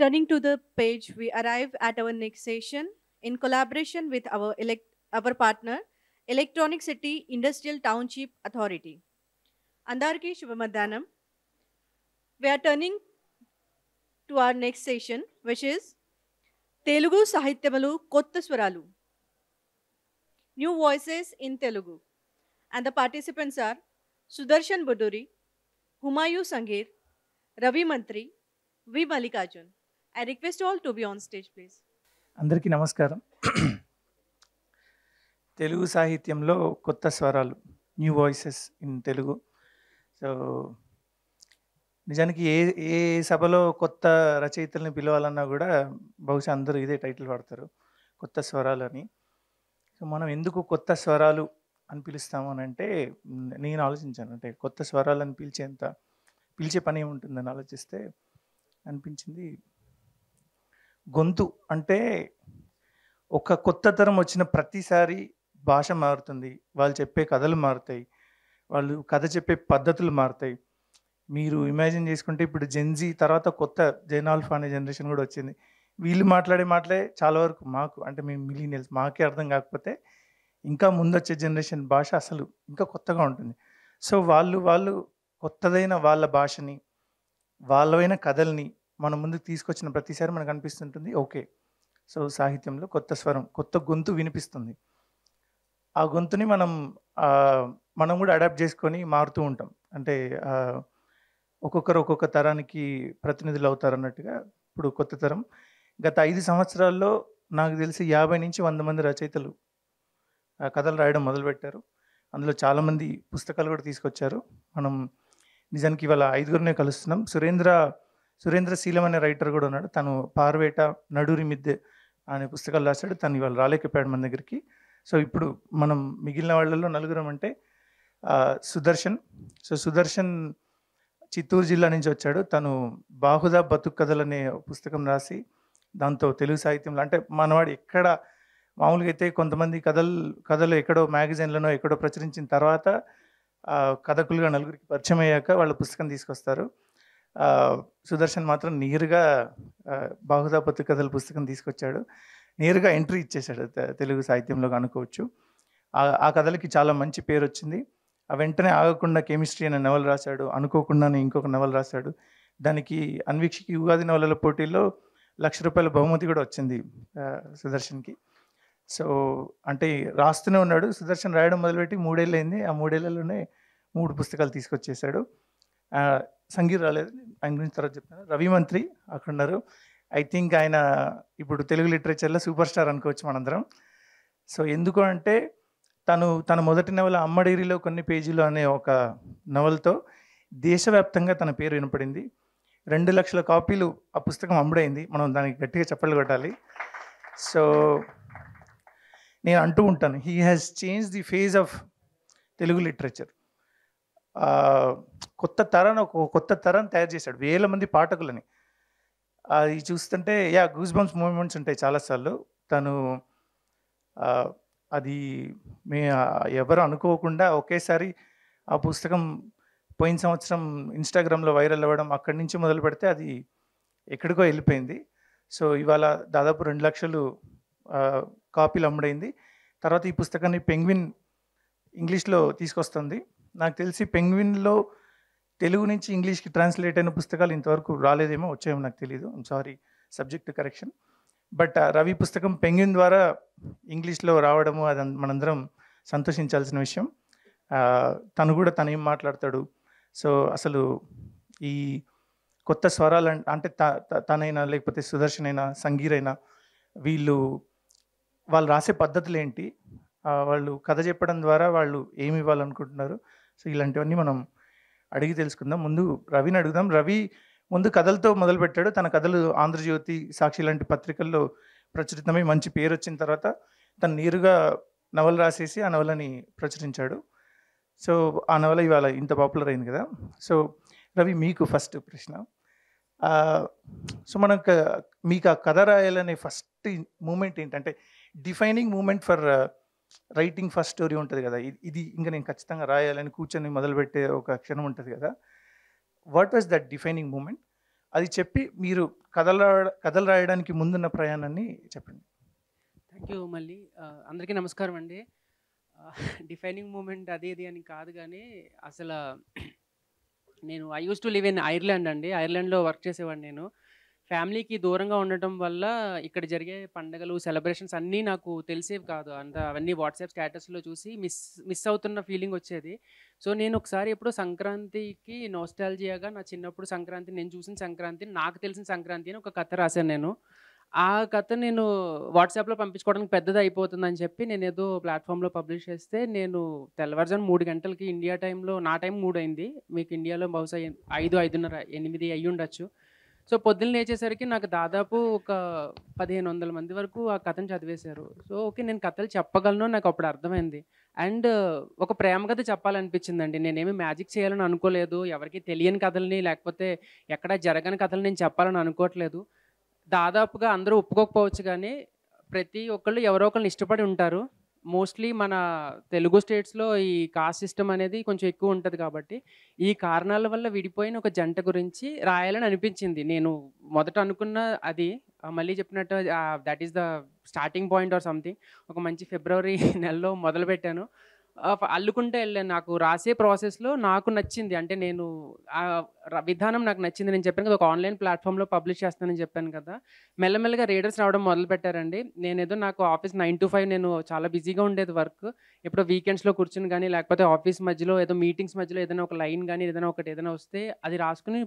Turning to the page, we arrive at our next session in collaboration with our partner, Electronic City Industrial Township Authority. Andarki Shubhamadhanam. We are turning to our next session, which is Telugu Sahityamalu Kotta Swaralu, New Voices in Telugu. And the participants are Sudarshan Buduri, Humayu Sangir, Ravi Mantri, V. Mallikarjun. I request all to be on stage, please. అందరికీ నమస్కారం. తెలుగు సాహిత్యంలో కొత్త స్వరాలు, new voices in Telugu. So నిజానికి ఏ ఏ సభలో కొత్త రచయితల్ని పిలవాలన్నా కూడా బహుశా అందరూ ఇదే టైటిల్ వాడతారు, కొత్త స్వరాలు అని. సో మనం ఎందుకు కొత్త స్వరాలు అని పిలుస్తాము అని అంటే, నేను ఆలోచించాను, అంటే కొత్త స్వరాలను పిలిచే పని ఏముంటుందని ఆలోచిస్తే అనిపించింది, గొంతు అంటే ఒక కొత్త తరం వచ్చిన ప్రతిసారి భాష మారుతుంది, వాళ్ళు చెప్పే కథలు మారుతాయి, వాళ్ళు కథ చెప్పే పద్ధతులు మారుతాయి. మీరు ఇమాజిన్ చేసుకుంటే ఇప్పుడు జెన్జీ తర్వాత కొత్త జెన్ ఆల్ఫా అనే జనరేషన్ కూడా వచ్చింది. వీళ్ళు మాట్లాడే మాటలే చాలా వరకు మాకు, అంటే మేము మిలీనియల్స్, మాకే అర్థం కాకపోతే ఇంకా ముందొచ్చే జనరేషన్ భాష అసలు ఇంకా కొత్తగా ఉంటుంది. సో వాళ్ళు కొత్తదైన వాళ్ళ భాషని, వాళ్ళవైన కథల్ని మన ముందుకు తీసుకొచ్చిన ప్రతిసారి మనకు అనిపిస్తుంటుంది, ఓకే, సో సాహిత్యంలో కొత్త స్వరం, కొత్త గొంతు వినిపిస్తుంది. ఆ గొంతుని మనం కూడా అడాప్ట్ చేసుకొని మారుతూ ఉంటాం. అంటే ఒక్కొక్కరు ఒక్కొక్క తరానికి ప్రతినిధులు అవుతారు అన్నట్టుగా. ఇప్పుడు కొత్త తరం గత 5 సంవత్సరాల్లో నాకు తెలిసి 50 నుంచి 100 మంది రచయితలు కథలు రాయడం మొదలుపెట్టారు. అందులో చాలామంది పుస్తకాలు కూడా తీసుకొచ్చారు. మనం నిజానికి ఇవాళ 5గురినే కలుస్తున్నాం. సురేంద్ర శీలం అనే రైటర్ కూడా ఉన్నాడు. తను పార్వేట, నడూరి మిద్దె అనే పుస్తకాలు రాశాడు. తను ఇవాళ రాలేకపోయాడు మన దగ్గరికి. సో ఇప్పుడు మనం మిగిలిన వాళ్ళలో నలుగురం అంటే సుదర్శన్. సో సుదర్శన్ చిత్తూరు జిల్లా నుంచి వచ్చాడు. తను బాహుదా బతుక్ కథలు అనే పుస్తకం రాసి దాంతో తెలుగు సాహిత్యంలో, అంటే మనవాడు ఎక్కడ మామూలుగా అయితే కొంతమంది కథలు ఎక్కడో మ్యాగజైన్లను ఎక్కడో ప్రచురించిన తర్వాత కథకులుగా నలుగురికి పరిచయం అయ్యాక వాళ్ళ పుస్తకం తీసుకొస్తారు. సుదర్శన్ మాత్రం నేరుగా బాహుదా బతుక్ కథల పుస్తకం తీసుకొచ్చాడు, నేరుగా ఎంట్రీ ఇచ్చేశాడు తెలుగు సాహిత్యంలోకి అనుకోవచ్చు. ఆ కథలకి చాలా మంచి పేరు వచ్చింది. వెంటనే ఆగకుండా కెమిస్ట్రీ అనే నవల రాశాడు. అనుకోకుండానే ఇంకొక నవల రాశాడు. దానికి అన్వీక్షకి ఉగాది నవలల పోటీల్లో ₹1,00,000 బహుమతి కూడా వచ్చింది సుదర్శన్కి. సో అంటే రాస్తూనే ఉన్నాడు. సుదర్శన్ రాయడం మొదలుపెట్టి 3 ఏళ్ళు అయింది. ఆ 3 ఏళ్లలోనే 3 పుస్తకాలు తీసుకొచ్చేసాడు. సంగీర్ రాలేదు, ఆయన గురించి తర్వాత చెప్తాను. రవి మంత్రి అక్కడ ఉన్నారు. ఐ థింక్ ఆయన ఇప్పుడు తెలుగు లిటరేచర్లో సూపర్ స్టార్ అనుకోవచ్చు మనందరం. సో ఎందుకు అంటే తన మొదటి నవల అమ్మడేరిలో కొన్ని పేజీలు అనే ఒక నవలతో దేశవ్యాప్తంగా తన పేరు వినపడింది. 2,00,000 కాపీలు ఆ పుస్తకం అమ్ముడైంది. మనం దానికి గట్టిగా చప్పట్లు కొట్టాలి. సో నేను అంటూ ఉంటాను, he has change the phase of Telugu literature. కొత్త తరం తయారు చేశాడు, వేల మంది పాఠకులని. అది చూస్తుంటే గూస్ బంప్స్ మూమెంట్స్ ఉంటాయి చాలాసార్లు. తను అది ఎవరు అనుకోకుండా ఒకేసారి ఆ పుస్తకం పోయిన సంవత్సరం ఇన్స్టాగ్రామ్లో వైరల్ అవ్వడం, అక్కడి నుంచి మొదలు పెడితే అది ఎక్కడికో వెళ్ళిపోయింది. సో ఇవాళ దాదాపు 2,00,000 కాపీలు అమ్ముడైంది. తర్వాత ఈ పుస్తకాన్ని పెంగ్విన్ ఇంగ్లీష్లో తీసుకొస్తుంది. నాకు తెలిసి పెంగ్విన్లో తెలుగు నుంచి ఇంగ్లీష్కి ట్రాన్స్లేట్ అయిన పుస్తకాలు ఇంతవరకు రాలేదేమో, వచ్చాయేమో నాకు తెలియదు. I'm sorry, subject correction. But Ravi పుస్తకం పెంగ్విన్ ద్వారా ఇంగ్లీష్లో రావడము అది మనందరం సంతోషించాల్సిన విషయం. తను ఏం మాట్లాడతాడు, సో అసలు ఈ కొత్త స్వరాలు అంటే తనైనా లేకపోతే సుదర్శన్ అయినా సంగీర్ అయినా వాళ్ళు రాసే పద్ధతులు ఏంటి, వాళ్ళు కథ చెప్పడం ద్వారా వాళ్ళు ఏమి ఇవ్వాలనుకుంటున్నారు, సో ఇలాంటివన్నీ మనం అడిగి తెలుసుకుందాం. ముందు రవిని అడుగుదాం. రవి ముందు కథలతో మొదలుపెట్టాడు. తన కథలు ఆంధ్రజ్యోతి, సాక్షి లాంటి పత్రికల్లో ప్రచురితమై మంచి పేరు వచ్చిన తర్వాత తను నేరుగా నవల రాసేసి ఆ నవలని ప్రచురించాడు. సో ఆ నవల ఇవాళ ఇంత పాపులర్ అయింది కదా. సో రవి, మీకు ఫస్ట్ ప్రశ్న. సో మీకు ఆ కథ రాయాలనే ఫస్ట్ మూమెంట్ ఏంటంటే, defining moment for writing first story ఉంటుంది కదా, ఇది ఇంకా నేను ఖచ్చితంగా రాయాలని కూర్చొని మొదలుపెట్టే ఒక క్షణం ఉంటుంది కదా. What was that defining moment? అది చెప్పి మీరు కథలు రాయడానికి ముందున్న ప్రయాణాన్ని చెప్పండి. థ్యాంక్ యూ మళ్ళీ. అందరికీ నమస్కారం అండి. డిఫైనింగ్ మూమెంట్ అది ఇది అని కాదు కానీ అసలు నేను I use to live in Ireland అండి. ఐర్లాండ్లో వర్క్ చేసేవాడిని నేను. ఫ్యామిలీకి దూరంగా ఉండటం వల్ల ఇక్కడ జరిగే పండగలు సెలబ్రేషన్స్ అన్నీ నాకు తెలిసేవి కాదు. అవన్నీ వాట్సాప్ స్టేటస్లో చూసి మిస్ అవుతున్న ఫీలింగ్ వచ్చేది. సో నేను ఒకసారి ఎప్పుడో సంక్రాంతికి నోస్టాల్జియాగా నా చిన్నప్పుడు సంక్రాంతి, నేను చూసిన సంక్రాంతి, నాకు తెలిసిన సంక్రాంతి అని ఒక కథ రాశాను నేను. ఆ కథ నేను వాట్సాప్లో పంపించుకోవడానికి పెద్దది అయిపోతుందని చెప్పి నేను ఏదో ప్లాట్ఫామ్లో పబ్లిష్ చేస్తే, నేను తెల్లవారుజాము 3 గంటలకి ఇండియా టైంలో, నా టైం 3 అయింది, మీకు ఇండియాలో బహుశా 5, 5:30, 8 అయ్యి ఉండొచ్చు. సో పొద్దున్న లేచేసరికి నాకు దాదాపు ఒక 1500 మంది వరకు ఆ కథను చదివేశారు. సో ఓకే, నేను కథలు చెప్పగలను నాకు అప్పుడు అర్థమైంది. అండ్ ఒక ప్రేమ కథ చెప్పాలనిపించిందండి. నేనేమి మ్యాజిక్ చేయాలని అనుకోలేదు. ఎవరికి తెలియని కథల్ని లేకపోతే ఎక్కడ జరగని కథలు నేను చెప్పాలని అనుకోవట్లేదు. దాదాపుగా అందరూ ఒప్పుకోకపోవచ్చు కానీ ప్రతి ఒక్కళ్ళు ఎవరో ఒకళ్ళని ఇష్టపడి ఉంటారు. మోస్ట్లీ మన తెలుగు స్టేట్స్లో ఈ కాస్ట్ సిస్టమ్ అనేది కొంచెం ఎక్కువ ఉంటుంది కాబట్టి ఈ కారణాల వల్ల విడిపోయిన ఒక జంట గురించి రాయాలని అనిపించింది. నేను మొదట అనుకున్న అది మళ్ళీ చెప్పినట్టు that is the starting point or something. ఒక మంచి ఫిబ్రవరి నెలలో మొదలుపెట్టాను. అల్లుకుంటే వెళ్ళాను. నాకు రాసే ప్రాసెస్లో నాకు నచ్చింది, అంటే నేను విధానం నాకు నచ్చింది. నేను చెప్పాను కదా, ఒక ఆన్లైన్ ప్లాట్ఫామ్లో పబ్లిష్ చేస్తానని చెప్పాను కదా. మెల్లమెల్లగా రీడర్స్ రావడం మొదలు పెట్టారండి. నేనేదో నాకు ఆఫీస్ 9 to 5 నేను చాలా బిజీగా ఉండేది వర్క్. ఎప్పుడో వీకెండ్స్లో కూర్చుని కానీ లేకపోతే ఆఫీస్ మధ్యలో ఏదో మీటింగ్స్ మధ్యలో ఏదైనా ఒక లైన్ కానీ ఏదైనా వస్తే అది రాసుకుని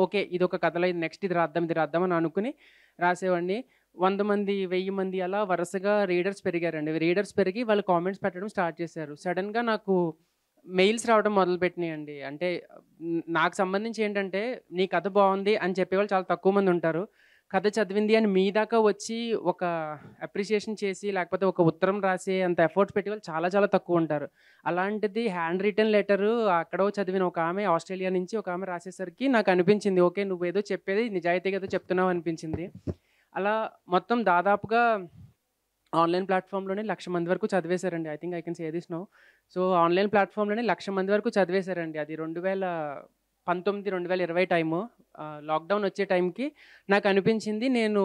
ఓకే ఇది ఒక కథలో ఇది నెక్స్ట్ ఇది రాద్దాం అని అనుకుని రాసేవాడిని. 100 మంది 1000 మంది అలా వరుసగా రీడర్స్ పెరిగారండి. రీడర్స్ పెరిగి వాళ్ళు కామెంట్స్ పెట్టడం స్టార్ట్ చేశారు. సడన్గా నాకు మెయిల్స్ రావడం మొదలుపెట్టినాయండి. అంటే నాకు సంబంధించి ఏంటంటే, నీ కథ బాగుంది అని చెప్పేవాళ్ళు చాలా తక్కువ మంది ఉంటారు. కథ చదివింది అని మీ దాకా వచ్చి ఒక అప్రిషియేషన్ చేసి లేకపోతే ఒక ఉత్తరం రాసి అంత ఎఫర్ట్స్ పెట్టి వాళ్ళు చాలా చాలా తక్కువ ఉంటారు. అలాంటిది హ్యాండ్ రిటన్ లెటరు అక్కడో చదివిన ఒక ఆమె, ఆస్ట్రేలియా నుంచి ఒక ఆమె రాసేసరికి నాకు అనిపించింది, ఓకే నువ్వేదో చెప్పేది నిజాయితీగా ఏదో చెప్తున్నావు అనిపించింది. అలా మొత్తం దాదాపుగా ఆన్లైన్ ప్లాట్ఫామ్లోనే 1,00,000 మంది వరకు చదివేశారండి. I think I can say this now. So online ప్లాట్ఫామ్లోనే 1,00,000 మంది వరకు చదివేశారండి. అది 2019, 2020 టైము. లాక్డౌన్ వచ్చే టైంకి నాకు అనిపించింది, నేను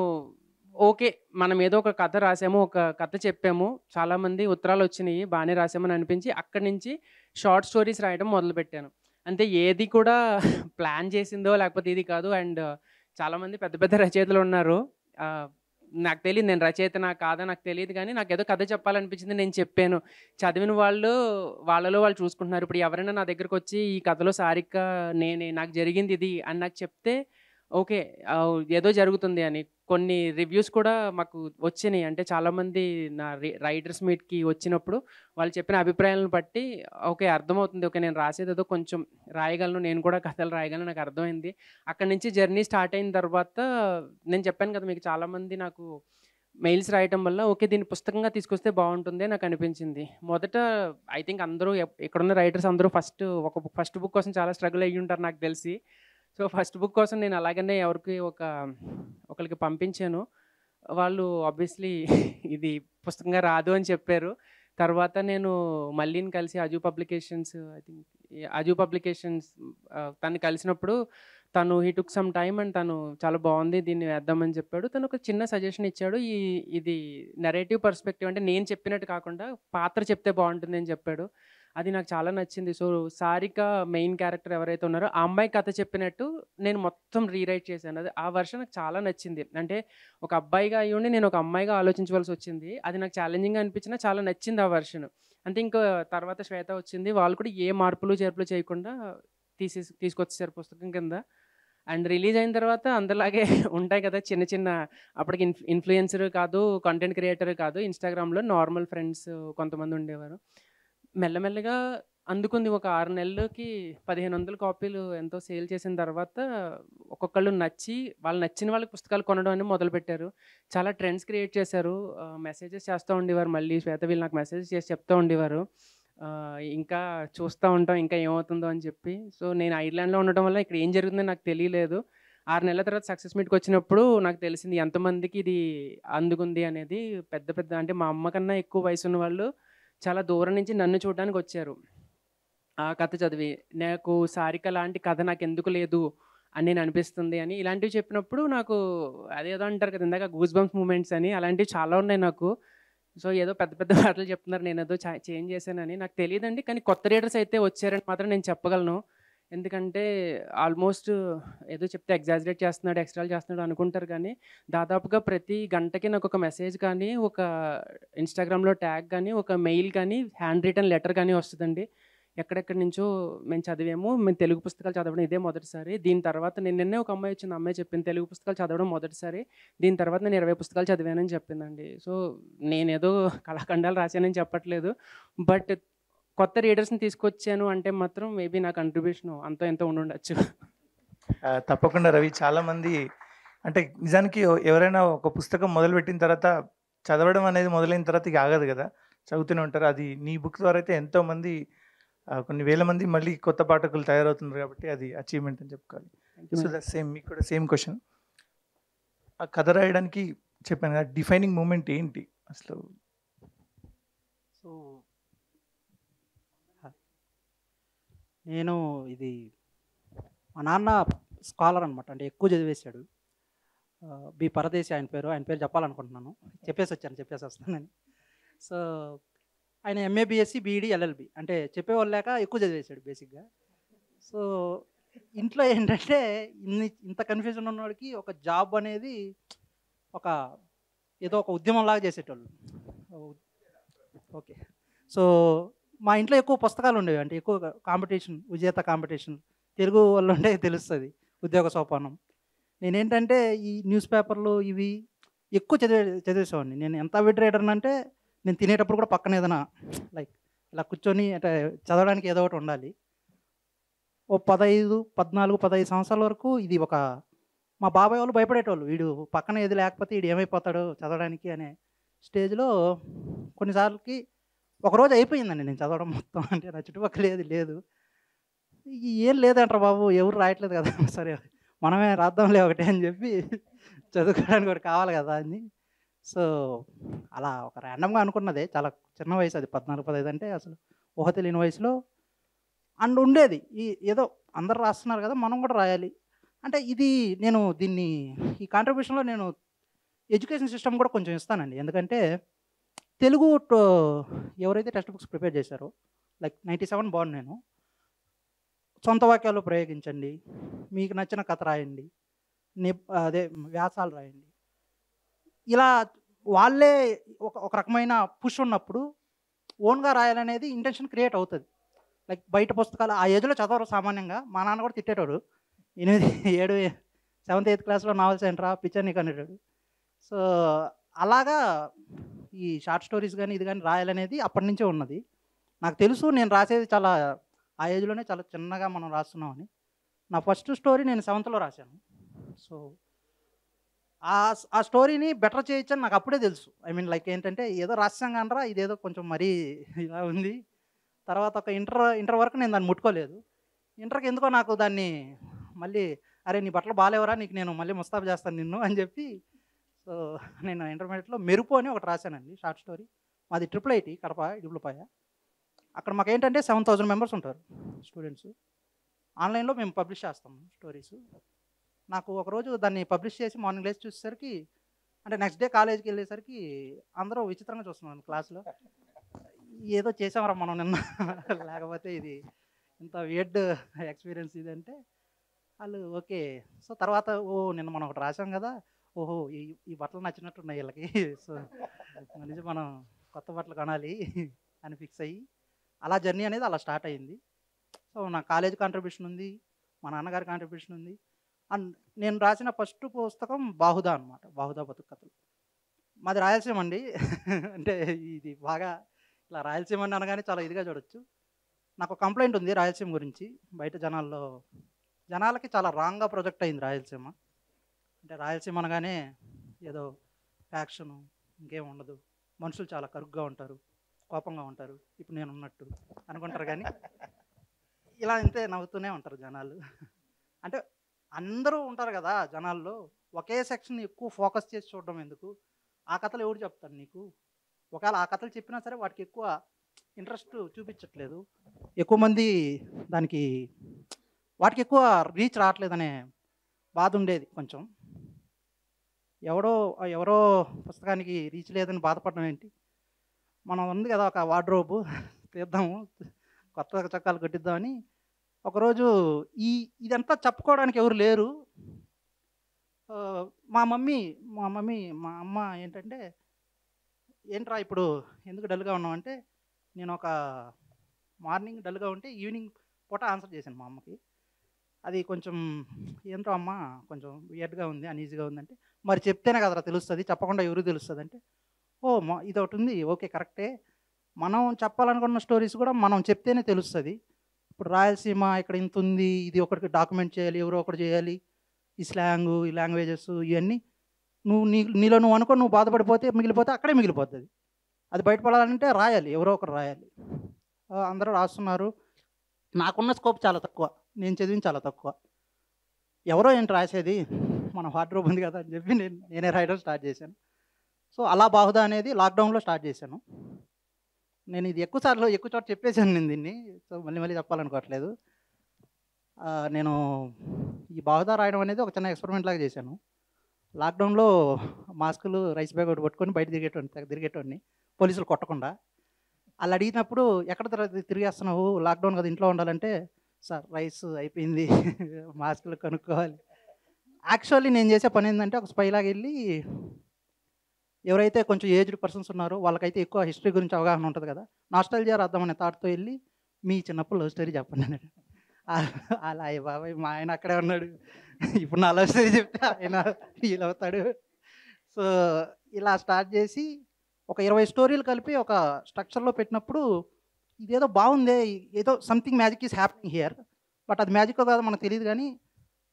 ఓకే మనం ఏదో ఒక కథ రాసాము, ఒక కథ చెప్పాము, చాలామంది ఉత్తరాలు వచ్చినాయి, బాగానే రాసామని అనిపించి అక్కడి నుంచి షార్ట్ స్టోరీస్ రాయడం మొదలుపెట్టాను. అంటే ఏది కూడా ప్లాన్ చేసిందో లేకపోతే ఇది కాదు. అండ్ చాలామంది పెద్ద పెద్ద రచయితలు ఉన్నారు. నాకు తెలియదు నేను రచయితనా కాదా నాకు తెలియదు, కానీ నాకు ఏదో కథ చెప్పాలనిపించింది, నేను చెప్పాను. చదివిన వాళ్ళలో వాళ్ళు చూసుకుంటున్నారు. ఇప్పుడు ఎవరైనా నా దగ్గరకు వచ్చి ఈ కథలో సారిక నేనే, నాకు జరిగింది ఇది అని నాకు చెప్తే ఓకే ఏదో జరుగుతుంది అని. కొన్ని రివ్యూస్ కూడా మాకు వచ్చినాయి. అంటే చాలామంది నా రైటర్స్ మీట్కి వచ్చినప్పుడు వాళ్ళు చెప్పిన అభిప్రాయాలను బట్టి ఓకే అర్థమవుతుంది, ఓకే నేను రాసేది ఏదో కొంచెం రాయగలను, నేను కూడా కథలు రాయగలను నాకు అర్థమైంది. అక్కడి నుంచి జర్నీ స్టార్ట్ అయిన తర్వాత నేను చెప్పాను కదా మీకు, చాలామంది నాకు మెయిల్స్ రాయటం వల్ల ఓకే దీన్ని పుస్తకంగా తీసుకొస్తే బాగుంటుంది నాకు అనిపించింది. మొదట ఐ థింక్ అందరూ ఇక్కడున్న రైటర్స్ అందరూ ఫస్ట్ బుక్ కోసం చాలా స్ట్రగుల్ అయ్యి ఉంటారు నాకు తెలిసి. సో ఫస్ట్ బుక్ కోసం నేను అలాగనే ఒకరికి పంపించాను. వాళ్ళు ఆబ్వియస్లీ ఇది పుస్తకంగా రాదు అని చెప్పారు. తర్వాత నేను మళ్ళీని కలిసి అజూ పబ్లికేషన్స్ తను కలిసినప్పుడు తను he took some time and తను చాలా బాగుంది దీన్ని వేద్దామని చెప్పాడు. తను ఒక చిన్న సజెషన్ ఇచ్చాడు, ఇది నెరేటివ్ పర్స్పెక్టివ్, అంటే నేను చెప్పినట్టు కాకుండా పాత్ర చెప్తే బాగుంటుంది అని చెప్పాడు. అది నాకు చాలా నచ్చింది. సో సారిక మెయిన్ క్యారెక్టర్ ఎవరైతే ఉన్నారో ఆ అమ్మాయి కథ చెప్పినట్టు నేను మొత్తం రీరైట్ చేశాను. ఆ వర్షన్ నాకు చాలా నచ్చింది. అంటే ఒక అబ్బాయిగా అయ్యి ఉండి నేను ఒక అమ్మాయిగా ఆలోచించవలసి వచ్చింది. అది నాకు ఛాలెంజింగ్గా అనిపించినా చాలా నచ్చింది ఆ వర్షన్. అంటే ఇంకా తర్వాత శ్వేత వచ్చింది, వాళ్ళు కూడా ఏ మార్పులు చేర్పులు చేయకుండా తీసుకొచ్చేసారు పుస్తకం కింద. అండ్ రిలీజ్ అయిన తర్వాత అందరిలాగే ఉంటాయి కదా చిన్న చిన్న, అప్పటికి ఇన్ఫ్లుయెన్సర్ కాదు, కంటెంట్ క్రియేటర్ కాదు, ఇన్స్టాగ్రామ్లో నార్మల్ ఫ్రెండ్స్ కొంతమంది ఉండేవారు. మెల్లమెల్లగా అందుకుంది. ఒక 6 నెలలకి 1500 కాపీలు ఎంతో సేల్ చేసిన తర్వాత ఒక్కొక్కళ్ళు వాళ్ళు నచ్చిన వాళ్ళకి పుస్తకాలు కొనడం అని మొదలుపెట్టారు. చాలా ట్రెండ్స్ క్రియేట్ చేశారు. మెసేజెస్ చేస్తూ ఉండేవారు, మళ్ళీ శ్వేత వీళ్ళు నాకు మెసేజెస్ చేసి చెప్తూ ఉండేవారు, ఇంకా చూస్తూ ఉంటాం ఇంకా ఏమవుతుందో అని చెప్పి. సో నేను ఐర్లాండ్లో ఉండటం వల్ల ఇక్కడ ఏం జరుగుతుందో నాకు తెలియలేదు. 6 నెలల తర్వాత సక్సెస్ మీట్కి వచ్చినప్పుడు నాకు తెలిసింది ఎంతమందికి ఇది అందుకుంది అనేది. పెద్ద అంటే మా అమ్మ కన్నా ఎక్కువ వయసు ఉన్న వాళ్ళు చాలా దూరం నుంచి నన్ను చూడడానికి వచ్చారు. ఆ కథ చదివి నాకు సారిక లాంటి కథ నాకు ఎందుకు లేదు అని నేను అనిపిస్తుంది అని ఇలాంటివి చెప్పినప్పుడు నాకు అదేదో అంటారు కదా ఇందాక గూస్ బంప్స్ మూమెంట్స్ అని అలాంటివి చాలా ఉన్నాయి నాకు. సో ఏదో పెద్ద పెద్ద మాటలు చెప్తున్నారు నేను ఏదో చేంజ్ చేశానని నాకు తెలియదండి. కానీ కొత్త రీడర్స్ అయితే వచ్చారని మాత్రం నేను చెప్పగలను. ఎందుకంటే ఆల్మోస్ట్ ఏదో చెప్తే ఎగ్జాజరేట్ చేస్తున్నాడు, ఎక్స్ట్రాలు చేస్తున్నాడు అనుకుంటారు. కానీ దాదాపుగా ప్రతి గంటకి నాకు ఒక మెసేజ్ కానీ, ఒక ఇన్స్టాగ్రామ్లో ట్యాగ్ కానీ, ఒక మెయిల్ కానీ, హ్యాండ్ రిటర్న్ లెటర్ కానీ వస్తుందండి. ఎక్కడెక్కడి నుంచో మేము చదివాము, మేము తెలుగు పుస్తకాలు చదవడం ఇదే మొదటిసారి. దీని తర్వాత నిన్నే ఒక అమ్మాయి వచ్చింది, అమ్మాయి చెప్పింది తెలుగు పుస్తకాలు చదవడం మొదటిసారి, దీని తర్వాత నేను 20 పుస్తకాలు చదివానని చెప్పిందండి. సో నేనేదో కళాఖండాలు రాశానని చెప్పట్లేదు. బట్ కొత్త రీడర్స్ని తీసుకొచ్చాను అంటే మాత్రం మేబీ నా కంట్రిబ్యూషన్ అంతో ఎంతో ఉండుండొచ్చు. తప్పకుండా రవి. చాలామంది అంటే నిజానికి ఎవరైనా ఒక పుస్తకం మొదలుపెట్టిన తర్వాత చదవడం అనేది మొదలైన తర్వాత ఇక ఆగదు కదా, చదువుతూనే ఉంటారు. అది నీ బుక్ ద్వారా అయితే ఎంతోమంది కొన్ని వేల మంది మళ్ళీ కొత్త పాఠకులు తయారవుతున్నారు కాబట్టి అది అచీవ్మెంట్ అని చెప్పుకోవాలి. సో ద సేమ్ మీకు కూడా సేమ్ క్వశ్చన్. ఆ కథ రాయడానికి చెప్పాను కదా, డిఫైనింగ్ మూమెంట్ ఏంటి అసలు? సో నేను ఇది మా నాన్న స్కాలర్ అనమాట, అంటే ఎక్కువ చదివేశాడు. బి పరదేశి ఆయన పేరు చెప్పాలనుకుంటున్నాను, చెప్పేసి వస్తానని. సో ఆయన ఎంఏ బిఎస్సి బీఈడి ఎల్ఎల్బి, అంటే చెప్పేవాళ్ళు లేక ఎక్కువ చదివేశాడు బేసిక్గా. సో ఇంట్లో ఏంటంటే ఇంత కన్ఫ్యూజన్ ఉన్నవాడికి ఒక జాబ్ అనేది ఏదో ఒక ఉద్యమంలాగా చేసేటోళ్ళు. ఓకే. సో మా ఇంట్లో ఎక్కువ పుస్తకాలు ఉండేవి, అంటే ఎక్కువ కాంపిటీషన్, విజేత కాంపిటీషన్ తెలుగు వాళ్ళు ఉంటే తెలుస్తుంది, ఉద్యోగ సోపానం. నేనేంటంటే ఈ న్యూస్ పేపర్లు ఇవి ఎక్కువ చదివేసేవాడిని. నేను ఎంత అవిడ్ రీడర్ అంటే నేను తినేటప్పుడు కూడా పక్కన ఏదైనా లైక్ ఇలా కూర్చొని అంటే చదవడానికి ఏదో ఒకటి ఉండాలి. ఓ 15 సంవత్సరాల వరకు ఇది మా బాబాయ్ వాళ్ళు భయపడేటోళ్ళు, వీడు పక్కన ఏది లేకపోతే వీడు ఏమైపోతాడో చదవడానికి అనే స్టేజ్లో. కొన్నిసార్లకి ఒకరోజు అయిపోయిందండి నేను చదవడం మొత్తం, అంటే నా చుట్టుపక్కల ఏది లేదు, ఏం లేదంటారు బాబు, ఎవరు రాయట్లేదు కదా, సరే మనమే రాద్దాంలే ఒకటే అని చెప్పి చదువుకోవడానికి ఒకటి కావాలి కదా అని. సో అలా ఒక ర్యాండమ్గా అనుకున్నదే, చాలా చిన్న వయసు అది, 14-15 అంటే అసలు ఊహ తెలియని వయసులో. అండ్ ఉండేది ఏదో అందరు రాస్తున్నారు కదా మనం కూడా రాయాలి అంటే. నేను ఈ కాంట్రిబ్యూషన్లో నేను ఎడ్యుకేషన్ సిస్టమ్ కూడా కొంచెం ఇస్తానండి. ఎందుకంటే తెలుగు ఎవరైతే టెక్స్ట్ బుక్స్ ప్రిపేర్ చేశారో లైక్ 97 బాండ్, నేను సొంత వాక్యాలు ప్రయోగించండి, మీకు నచ్చిన కథ రాయండి, అదే వ్యాసాలు రాయండి, ఇలా వాళ్ళే ఒక రకమైన పుష్ ఉన్నప్పుడు ఓన్గా రాయాలనేది ఇంటెన్షన్ క్రియేట్ అవుతుంది. లైక్ బయట పుస్తకాలు ఆ ఏజ్లో చదవరు సామాన్యంగా. మా నాన్న కూడా తిట్టేటోడు, 7th 8th క్లాస్లో నావెల్స్ ఏంట్రా పిక్చర్ నీకు అనేటాడు. సో అలాగా ఈ షార్ట్ స్టోరీస్ కానీ ఇది కానీ రాయాలనేది అప్పటి నుంచే ఉన్నది. నాకు తెలుసు నేను రాసేది చాలా ఆ ఏజ్లోనే చాలా చిన్నగా మనం రాస్తున్నామని. నా ఫస్ట్ స్టోరీ నేను 7th రాశాను. సో ఆ స్టోరీని బెటర్ చేయొచ్చని నాకు అప్పుడే తెలుసు. ఐ మీన్ లైక్ ఏంటంటే ఏదో రాసాం కానరా ఇదేదో కొంచెం మరీ ఇలా ఉంది. తర్వాత ఒక ఇంటర్ వరకు నేను దాన్ని ముట్టుకోలేదు. ఇంటర్కి ఎందుకో నాకు దాన్ని మళ్ళీ అరే నీ బట్టలు బాగాలేవరా, నీకు నేను మళ్ళీ ముస్తాబు చేస్తాను నిన్ను అని చెప్పి. సో నేను ఇంటర్మీడియట్లో మెరుపు అని ఒకటి రాశానండి షార్ట్ స్టోరీ. మాది IIIT కడప ఇడుపులపాయ. అక్కడ మాకు ఏంటంటే 7000 మెంబర్స్ ఉంటారు స్టూడెంట్స్. ఆన్లైన్లో మేము పబ్లిష్ చేస్తాము స్టోరీస్. నాకు ఒకరోజు దాన్ని పబ్లిష్ చేసి మార్నింగ్ లేచి చూసేసరికి, అంటే నెక్స్ట్ డే కాలేజీకి వెళ్ళేసరికి అందరూ విచిత్రంగా చూస్తున్నాను క్లాస్లో, ఏదో చేసామరా మనం నిన్న, లేకపోతే ఇది ఇంత వియర్డ్ ఎక్స్పీరియన్స్ ఇది అంటే వాళ్ళు ఓకే. సో తర్వాత నిన్న మనం ఒకటి రాసాం కదా, ఓహో ఈ బట్టలు నచ్చినట్టున్నాయి వీళ్ళకి, సో నుంచి మనం కొత్త బట్టలు కొనాలి అని ఫిక్స్ అయ్యి అలా జర్నీ అనేది అలా స్టార్ట్ అయ్యింది. సో నా కాలేజ్ కాంట్రిబ్యూషన్ ఉంది, మా నాన్నగారి కాంట్రిబ్యూషన్ ఉంది. అండ్ నేను రాసిన ఫస్ట్ పుస్తకం బాహుదా అనమాట, బాహుదా బతుకు కథలు. మాది రాయలసీమ అండి. అంటే ఇది బాగా ఇలా రాయలసీమ అని అనగానే చాలా ఇదిగా చూడొచ్చు. నాకు కంప్లైంట్ ఉంది రాయలసీమ గురించి. బయట జనాలకి చాలా రాంగ్గా ప్రొజెక్ట్ అయింది రాయలసీమ. అంటే రాయలసీమ అనగానే ఏదో ఫ్యాక్షను, ఇంకేం ఉండదు, మనుషులు చాలా కరుగ్గా ఉంటారు, కోపంగా ఉంటారు, ఇప్పుడు నేను ఉన్నట్టు అనుకుంటారు. కానీ ఇలా అంతే నవ్వుతూనే ఉంటారు జనాలు. అంటే అందరూ ఉంటారు కదా జనాల్లో, ఒకే సెక్షన్ ఎక్కువ ఫోకస్ చేసి చూడడం ఎందుకు? ఆ కథలు ఎవరు చెప్తారు నీకు? ఒకవేళ ఆ కథలు చెప్పినా సరే వాటికి ఎక్కువ ఇంట్రెస్ట్ చూపించట్లేదు, ఎక్కువ మంది వాటికి ఎక్కువ రీచ్ రావట్లేదనే బాధ ఉండేది కొంచెం. ఎవరో ఎవరో పుస్తకానికి రీచ్ లేదని బాధపడడం ఏంటి, మనం ఉంది కదా ఒక వార్డ్రోబు తీద్దాము, కొత్త చొక్కాలు కొట్టిద్దామని ఒకరోజు ఇదంతా చెప్పుకోవడానికి ఎవరు లేరు. మా మమ్మీ మా అమ్మ ఏంటంటే, ఏంట్రా ఇప్పుడు ఎందుకు డల్గా ఉన్నామంటే, నేను ఒక మార్నింగ్ డల్గా ఉంటే ఈవినింగ్ పూట ఆన్సర్ చేశాను మా అమ్మకి. అది కొంచెం ఏంటో అమ్మ కొంచెం వియర్డ్గా ఉంది, అన్ఈజీగా ఉందంటే, మరి చెప్తేనే కదరా తెలుస్తుంది, చెప్పకుండా ఎవరు తెలుస్తుంది అంటే, ఓ ఇది ఒకటి ఉంది, ఓకే కరెక్టే, మనం చెప్పాలనుకున్న స్టోరీస్ కూడా మనం చెప్తేనే తెలుస్తుంది. ఇప్పుడు రాయలసీమ ఇక్కడ ఇంత ఉంది, ఇది ఒకరికి డాక్యుమెంట్ చేయాలి, ఎవరో ఒకటి చేయాలి, ఈ స్లాంగు, ఈ లాంగ్వేజెస్ ఇవన్నీ నీలో నువ్వు అనుకో, నువ్వు బాధపడిపోతే మిగిలిపోతే అక్కడే మిగిలిపోతుంది. అది బయటపడాలంటే రాయాలి, ఎవరో ఒకరు రాయాలి. అందరూ రాస్తున్నారు, నాకున్న స్కోప్ చాలా తక్కువ, నేను చదివింది చాలా తక్కువ. ఎవరో ఏంటి రాసేది, మన వార్డ్రోబ్ ఉంది కదా అని చెప్పి నేనే రాయడం స్టార్ట్ చేశాను. సో అలా బాహుదా అనేది లాక్డౌన్లో స్టార్ట్ చేశాను. నేను ఇది ఎక్కువ చోట చెప్పేశాను నేను దీన్ని, సో మళ్ళీ చెప్పాలనుకోవట్లేదు. నేను ఈ బాహుదా రాయడం అనేది ఒక చిన్న ఎక్స్పెరిమెంట్ లాగా చేశాను. లాక్డౌన్లో మాస్కులు, రైస్ బ్యాగ్ ఒకటి పట్టుకొని బయట తిరిగేటోడిని పోలీసులు కొట్టకుండా. వాళ్ళు అడిగినప్పుడు ఎక్కడ తిరిగేస్తున్నావు, లాక్డౌన్ కదా ఇంట్లో ఉండాలంటే, సార్ రైస్ అయిపోయింది మాస్కులు కనుక్కోవాలి. యాక్చువల్లీ నేను చేసే పని ఏంటంటే, ఒక స్పైలాగా వెళ్ళి ఎవరైతే కొంచెం ఏజ్డ్ పర్సన్స్ ఉన్నారో వాళ్ళకైతే ఎక్కువ హిస్టరీ గురించి అవగాహన ఉంటుంది కదా, నాస్టాల్జియా రాద్దామనే థాట్తో వెళ్ళి మీ చిన్నప్పుడు లవ్ స్టోరీ చెప్పండి నేను. అలా అయ్య బాబాయ్ మా ఆయన అక్కడే ఉన్నాడు, ఇప్పుడు నా లవ్ స్టోరీ చెప్తే ఆయన ఫీల్ అవుతాడు. సో ఇలా స్టార్ట్ చేసి ఒక 20 స్టోరీలు కలిపి ఒక స్ట్రక్చర్లో పెట్టినప్పుడు ఇదేదో బాగుందే, ఏదో something magic is happening here, but అది మ్యాజిక్ కాదో మనకు తెలియదు, కానీ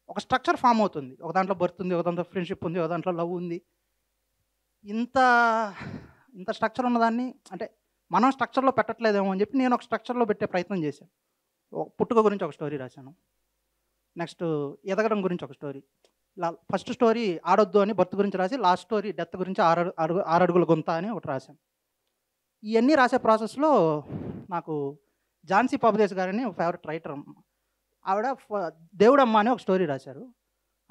ఒక స్ట్రక్చర్ ఫామ్ అవుతుంది. ఒక దాంట్లో బర్త్ ఉంది, ఒక దాంట్లో ఫ్రెండ్షిప్ ఉంది, ఒక దాంట్లో లవ్ ఉంది. ఇంత స్ట్రక్చర్ ఉన్నదాన్ని అంటే మనం స్ట్రక్చర్లో పెట్టట్లేదేమో అని చెప్పి నేను ఒక స్ట్రక్చర్లో పెట్టే ప్రయత్నం చేశాను. పుట్టుక గురించి ఒక స్టోరీ రాశాను, నెక్స్ట్ ఎదగడం గురించి ఒక స్టోరీ, ఫస్ట్ స్టోరీ ఆడొద్దు అని బర్త్ గురించి రాసి, లాస్ట్ స్టోరీ డెత్ గురించి 6 అడుగుల గుంత అని ఒకటి రాశాను. ఇవన్నీ రాసే ప్రాసెస్లో నాకు ఝాన్సీ పబదేశ్ గారని ఫేవరెట్ రైటర్, ఆవిడ దేవుడమ్మ అని ఒక స్టోరీ రాశారు.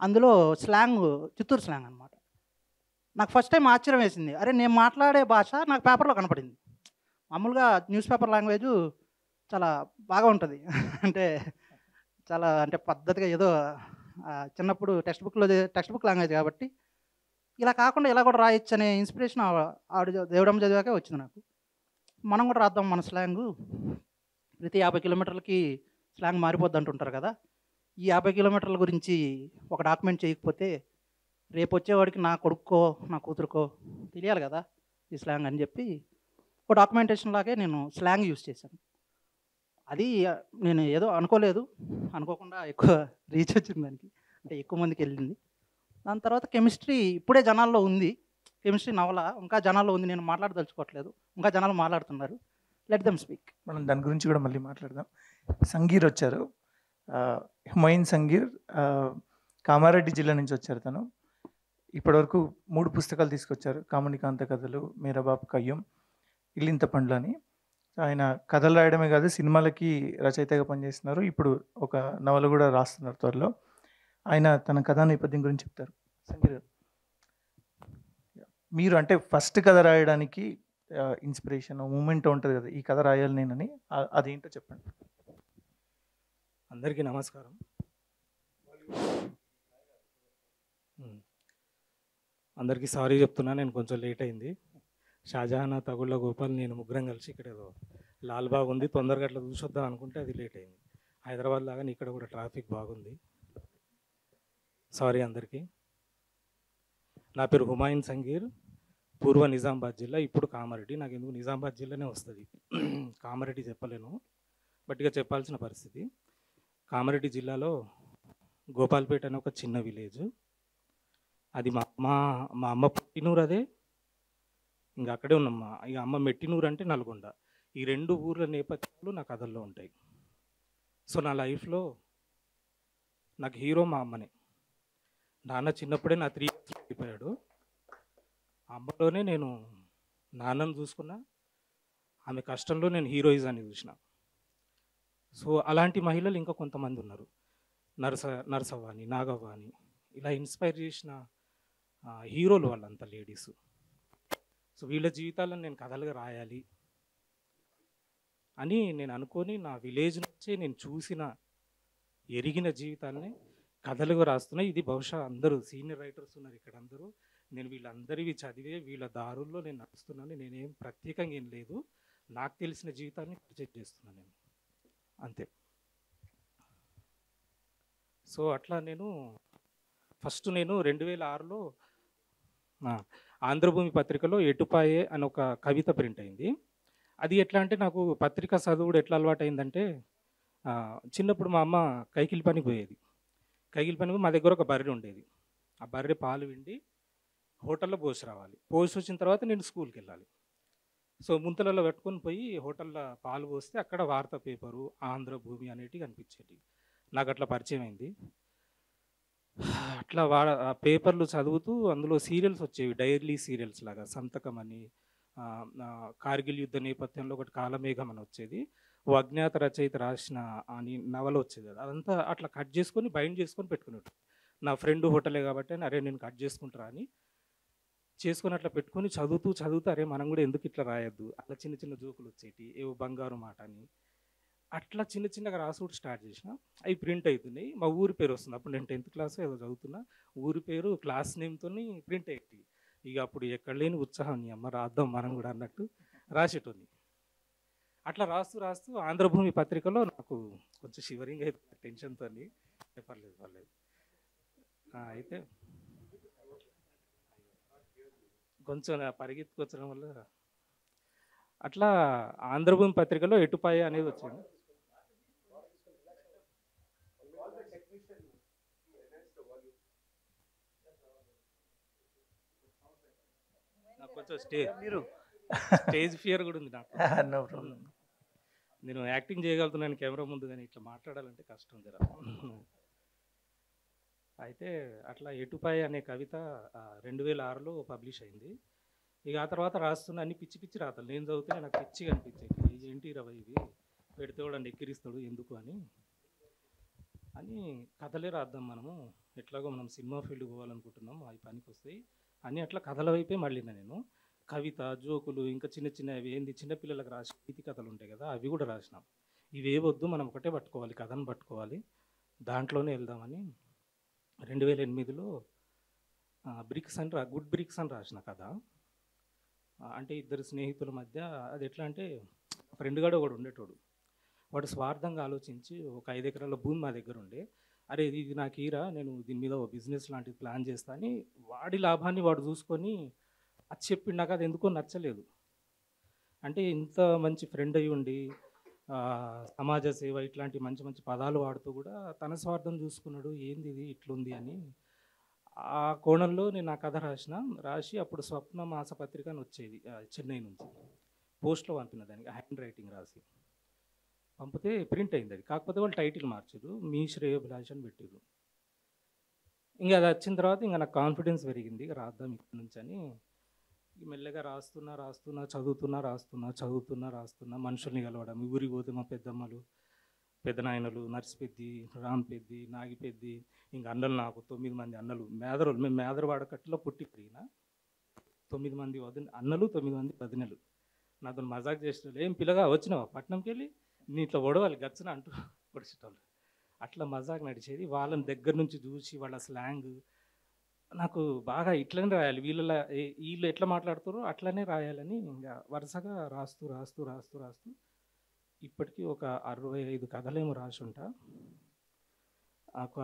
అందులో స్లాంగ్ చిత్తూరు స్లాంగ్ అనమాట. నాకు ఫస్ట్ టైం ఆశ్చర్యం వేసింది, అరే నేను మాట్లాడే భాష నాకు పేపర్లో కనపడింది. మామూలుగా న్యూస్ పేపర్ లాంగ్వేజ్ చాలా బాగా ఉంటుంది, అంటే చాలా అంటే పద్ధతిగా ఏదో చిన్నప్పుడు టెక్స్ట్ బుక్ లాంగ్వేజ్ కాబట్టి ఇలా కాకుండా ఇలా కూడా రాయొచ్చు అనే ఇన్స్పిరేషన్ ఆవిడ దేవుడమ్మ చదివాకే వచ్చింది నాకు. మనం కూడా రాద్దాం మన స్లాంగు, ప్రతి 50 కిలోమీటర్లకి స్లాంగ్ మారిపోద్ది అంటుంటారు కదా, ఈ 50 కిలోమీటర్ల గురించి ఒక డాక్యుమెంట్ చేయకపోతే రేపు వచ్చేవాడికి నా కొడుక్కో నా కూతురుకో తెలియాలి కదా ఈ స్లాంగ్ అని చెప్పి ఒక డాక్యుమెంటేషన్ లాగే నేను స్లాంగ్ యూజ్ చేశాను. అది నేను ఏదో అనుకోకుండా ఎక్కువ రీచ్ వచ్చింది దానికి, అంటే ఎక్కువ మందికి వెళ్ళింది. దాని తర్వాత కెమిస్ట్రీ ఇప్పుడే జనాల్లో ఉంది, కెమిస్ట్రీ నవల ఇంకా జనాల్లో ఉంది, నేను మాట్లాడదలుచుకోవట్లేదు, ఇంకా జనాలు మాట్లాడుతున్నారు, లెట్ దెమ్ స్పీక్. మనం దాని గురించి కూడా మళ్ళీ మాట్లాడదాం. సంగీర్ వచ్చారు, హుమాయూన్ సంగీర్, కామారెడ్డి జిల్లా నుంచి వచ్చారు. తను ఇప్పటివరకు 3 పుస్తకాలు తీసుకొచ్చారు, కామునికాంత కథలు, మీరాబాబు కయ్యం, ఇల్లింత పండ్లు అని. ఆయన కథలు రాయడమే కాదు సినిమాలకి రచయితగా పనిచేస్తున్నారు, ఇప్పుడు ఒక నవల కూడా రాస్తున్నారు త్వరలో. ఆయన తన కథా నేపథ్యం గురించి చెప్తారు. సంగీర్ గారు, మీరు అంటే ఫస్ట్ కథ రాయడానికి ఇన్స్పిరేషన్ మూమెంట్ ఉంటుంది కదా, ఈ కథ రాయాలి నేనని, అదేంటో చెప్పండి. అందరికీ నమస్కారం. అందరికీ సారీ చెప్తున్నా, నేను కొంచెం లేట్ అయింది. షాజహాన్, తగుళ్ళ గోపాల్, నేను ముగ్గురం కలిసి ఇక్కడ ఏదో లాల్బాగ్ ఉంది, తొందరగా అట్లా చూసొద్దాం అనుకుంటే అది లేట్ అయింది. హైదరాబాద్ లాగానే ఇక్కడ కూడా ట్రాఫిక్ బాగుంది, సారీ అందరికీ. నా పేరు హుమాయూన్ సంగీర్, పూర్వ నిజామాబాద్ జిల్లా, ఇప్పుడు కామారెడ్డి. నాకు ఎందుకు నిజామాబాద్ జిల్లానే వస్తుంది, కామారెడ్డి చెప్పలేను, బట్ ఇక చెప్పాల్సిన పరిస్థితి. కామారెడ్డి జిల్లాలో గోపాల్పేట అనే ఒక చిన్న విలేజ్, అది మా అమ్మ పుట్టినూరు, అదే ఇంకా అక్కడే ఉన్నమ్మా. ఇక అమ్మ మెట్టినూరు అంటే నల్గొండ. ఈ 2 ఊర్ల నేపథ్యాలు నా కథల్లో ఉంటాయి. సో నా లైఫ్లో నాకు హీరో మా అమ్మనే. నాన్న చిన్నప్పుడే నా 3 years అయిపోయాడు. అమ్మలోనే నేను నాన్నను చూసుకున్నా, ఆమె కష్టంలో నేను హీరోయిజాన్ని చూసిన. సో అలాంటి మహిళలు ఇంకా కొంతమంది ఉన్నారు, నరసవ్వ అని, నాగవ్వ అని, ఇలా ఇన్స్పైర్ చేసిన హీరోలు వాళ్ళంతా లేడీస్. సో వీళ్ళ జీవితాలను నేను కథలుగా రాయాలి అని నేను అనుకొని నా విలేజ్ నుంచే నేను చూసిన ఎరిగిన జీవితాలని కథలుగా రాస్తున్నా. ఇది బహుశా అందరూ సీనియర్ రైటర్స్ ఉన్నారు ఇక్కడ అందరూ. నేను వీళ్ళందరివి చదివే వీళ్ళ దారుల్లో నేను నడుస్తున్నాను. నేనేం ప్రత్యేకంగా ఏం లేదు, నాకు తెలిసిన జీవితాన్ని ప్రొజెక్ట్ చేస్తున్నాను నేను, అంతే. సో అట్లా నేను ఫస్ట్ నేను 2006లో ఆంధ్రభూమి పత్రికలో ఎటుపాయే అని ఒక కవిత ప్రింట్ అయింది. అది ఎట్లా అంటే నాకు పత్రిక చదువుడు ఎట్లా అలవాటు అయిందంటే, చిన్నప్పుడు మా అమ్మ కైకిలి పనికి పోయేది. కైకిలి పనికి మా దగ్గర ఒక బర్రె ఉండేది. ఆ బర్రె పాలు విండి హోటల్లో పోసి రావాలి. పోసి వచ్చిన తర్వాత నేను స్కూల్కి వెళ్ళాలి. సో ముంతలలో పెట్టుకొని పోయి హోటల్లో పాలు పోస్తే అక్కడ వార్తా పేపరు ఆంధ్రభూమి అనేటివి కనిపించేవి. నాకు అట్లా పరిచయం అయింది. అట్లా ఆ పేపర్లు చదువుతూ అందులో సీరియల్స్ వచ్చేవి, డైలీ సీరియల్స్ లాగా. సంతకం అని, కార్గిల్ యుద్ధ నేపథ్యంలో ఒకటి కాలమేఘం అని వచ్చేది, ఓ అజ్ఞాత రచయిత రాసిన అని నవల వచ్చేది. అదంతా అట్లా కట్ చేసుకొని బైండ్ చేసుకొని పెట్టుకునేట్టు. నా ఫ్రెండ్ హోటలే కాబట్టి అరే నేను కట్ చేసుకుంటారా అని చేసుకొని అట్లా పెట్టుకొని చదువుతూ అరే మనం కూడా ఎందుకు ఇట్లా రాయొద్దు, అట్లా చిన్న చిన్న జోకులు వచ్చేటి, ఏవో బంగారు మాట అని అట్లా చిన్న చిన్నగా రాసుడు స్టార్ట్ చేసిన. అవి ప్రింట్ అవుతున్నాయి. మా ఊరి పేరు వస్తుంది. అప్పుడు నేను 10th క్లాస్ ఏదో చదువుతున్నా. ఊరి పేరు క్లాస్ నేమ్తో ప్రింట్ అయ్యేది. ఇక అప్పుడు ఎక్కడ లేని ఉత్సాహం, నీ అమ్మ రాద్దాం మనం కూడా అన్నట్టు రాసేటోని. అట్లా రాస్తూ ఆంధ్రభూమి పత్రికలో నాకు కొంచెం షివరింగ్ అయితే టెన్షన్తో పర్లేదు. అయితే కొంచెం పరిగెత్తుకొచ్చడం వల్ల అట్లా ఆంధ్రభూమి పత్రికలో ఎటుపాయ అనేది వచ్చింది. నాకు కొంచెం స్టేజ్ ఫియర్ కూడా ఉంది నాకు. No problem. నేను యాక్టింగ్ చేయగలుగుతున్నాను కెమెరా ముందు, కానీ ఇట్లా మాట్లాడాలంటే కష్టం జర. అయితే అట్లా ఎటుపాయ అనే కవిత 2006లో పబ్లిష్ అయింది. ఇక ఆ తర్వాత రాస్తున్న అన్ని పిచ్చి రాతలు నేను చదివితే నాకు పిచ్చిగా అనిపించేది. ఏంటి రవ ఇవి పెడితే కూడా ఎక్కిరిస్తాడు ఎందుకు అని కథలే రాద్దాం మనము, ఎట్లాగో మనం సినిమా ఫీల్డ్ పోవాలనుకుంటున్నాం, అవి పనికి వస్తాయి అని అట్లా కథల వైపే మళ్ళీ నేను కవిత, జోకులు, ఇంకా చిన్నవి ఏంది చిన్నపిల్లలకు రాసి నీతి కథలు ఉంటాయి కదా, అవి కూడా రాసినాం. ఇవేవద్దు, మనం ఒకటే పట్టుకోవాలి, కథను పట్టుకోవాలి, దాంట్లోనే వెళ్దామని 2008లో గుడ్ బ్రిక్స్ అని రాసిన కథ. అంటే ఇద్దరు స్నేహితుల మధ్య అది ఎట్లా అంటే, ఫ్రెండ్ గాడు ఒకడు ఉండేటోడు. వాడు స్వార్థంగా ఆలోచించి ఒక 5 ఎకరాల భూమి మా దగ్గర ఉండే, అరే ఇది నాకు ఈరా, నేను దీని మీద ఒక బిజినెస్ లాంటిది ప్లాన్ చేస్తా అని వాడి లాభాన్ని వాడు చూసుకొని అది చెప్పిండు. నాకు అది ఎందుకో నచ్చలేదు. అంటే ఇంత మంచి ఫ్రెండ్ అయి ఉండి సమాజ సేవ ఇట్లాంటి మంచి పదాలు వాడుతూ కూడా తన స్వార్థం చూసుకున్నాడు, ఏంది ఇది ఇట్లుంది అని. ఆ కోణంలో నేను ఆ కథ రాసి అప్పుడు స్వప్న మాసపత్రిక అని వచ్చేది చెన్నై నుంచి, పోస్ట్లో పంపిన దానికి హ్యాండ్ రైటింగ్ రాసి పంపితే ప్రింట్ అయింది అది. కాకపోతే వాళ్ళు టైటిల్ మార్చారు, మీ శ్రేయోభిలాష్ అని పెట్టారు. ఇంకా అది వచ్చిన తర్వాత ఇంకా నాకు కాన్ఫిడెన్స్ పెరిగింది, రాద్దాం ఇక్కడ నుంచి అని. మెల్లగా రాస్తున్నా చదువుతున్నా మనుషుల్ని కలవడం. ఊరికి పోతే మా పెద్దమ్మలు, పెద్దనాయనలు, నర్సిపెద్ది, రాంపెద్ది, నాగిపెద్ది, ఇంకా అన్నలు, నాకు 9 మంది అన్నలు, మేదరోళ్ళు. మేము మేదరవాడకట్టులో పుట్టి పెరిగిన 9 మంది అన్నలు, 9 మంది వదినలు. నాతో మజాక్ చేసేటోళ్ళు, ఏం పిల్లగా వచ్చినావా పట్నంకి వెళ్ళి, నీ ఇట్లా ఒడవాలి గచ్చిన అంటూ పొడిచేటోళ్ళు. అట్లా మజాక్ నడిచేది. వాళ్ళని దగ్గర నుంచి చూసి వాళ్ళ స్లాంగ్ నాకు బాగా ఇట్లనే రాయాలి, వీళ్ళు ఎట్లా మాట్లాడుతారో అట్లనే రాయాలని ఇంకా వరుసగా రాస్తూ ఇప్పటికీ ఒక 65 కథలేమో రాసి ఉంటా. ఒక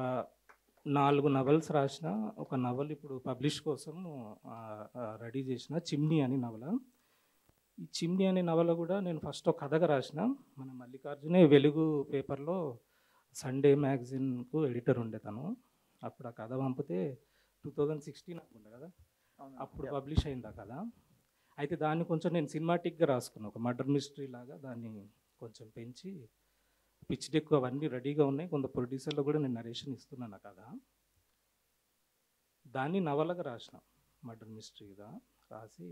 4 నవల్స్ రాసిన. ఒక నవల్ ఇప్పుడు పబ్లిష్ కోసం రెడీ చేసిన, చిమ్నీ అని నవల. ఈ చిమ్నీ అనే నవల కూడా నేను ఫస్ట్ ఒక కథగా రాసిన. మన మల్లికార్జునే వెలుగు పేపర్లో సండే మ్యాగజైన్కు ఎడిటర్ ఉండే తను. అప్పుడు ఆ కథ పంపితే 2016 అనుకుంటా కదా, అప్పుడు పబ్లిష్ అయింది ఆ కథ. అయితే దాన్ని కొంచెం నేను సినిమాటిక్గా రాసుకున్నాను, ఒక మర్డర్ మిస్టరీ లాగా దాన్ని కొంచెం పెంచి, పిచ్ డెక్ అవన్నీ రెడీగా ఉన్నాయి. కొంత ప్రొడ్యూసర్లో కూడా నేను నరేషన్ ఇస్తున్నాను ఆ కథ. దాన్ని నవలగా రాసిన, మర్డర్ మిస్టరీగా రాసి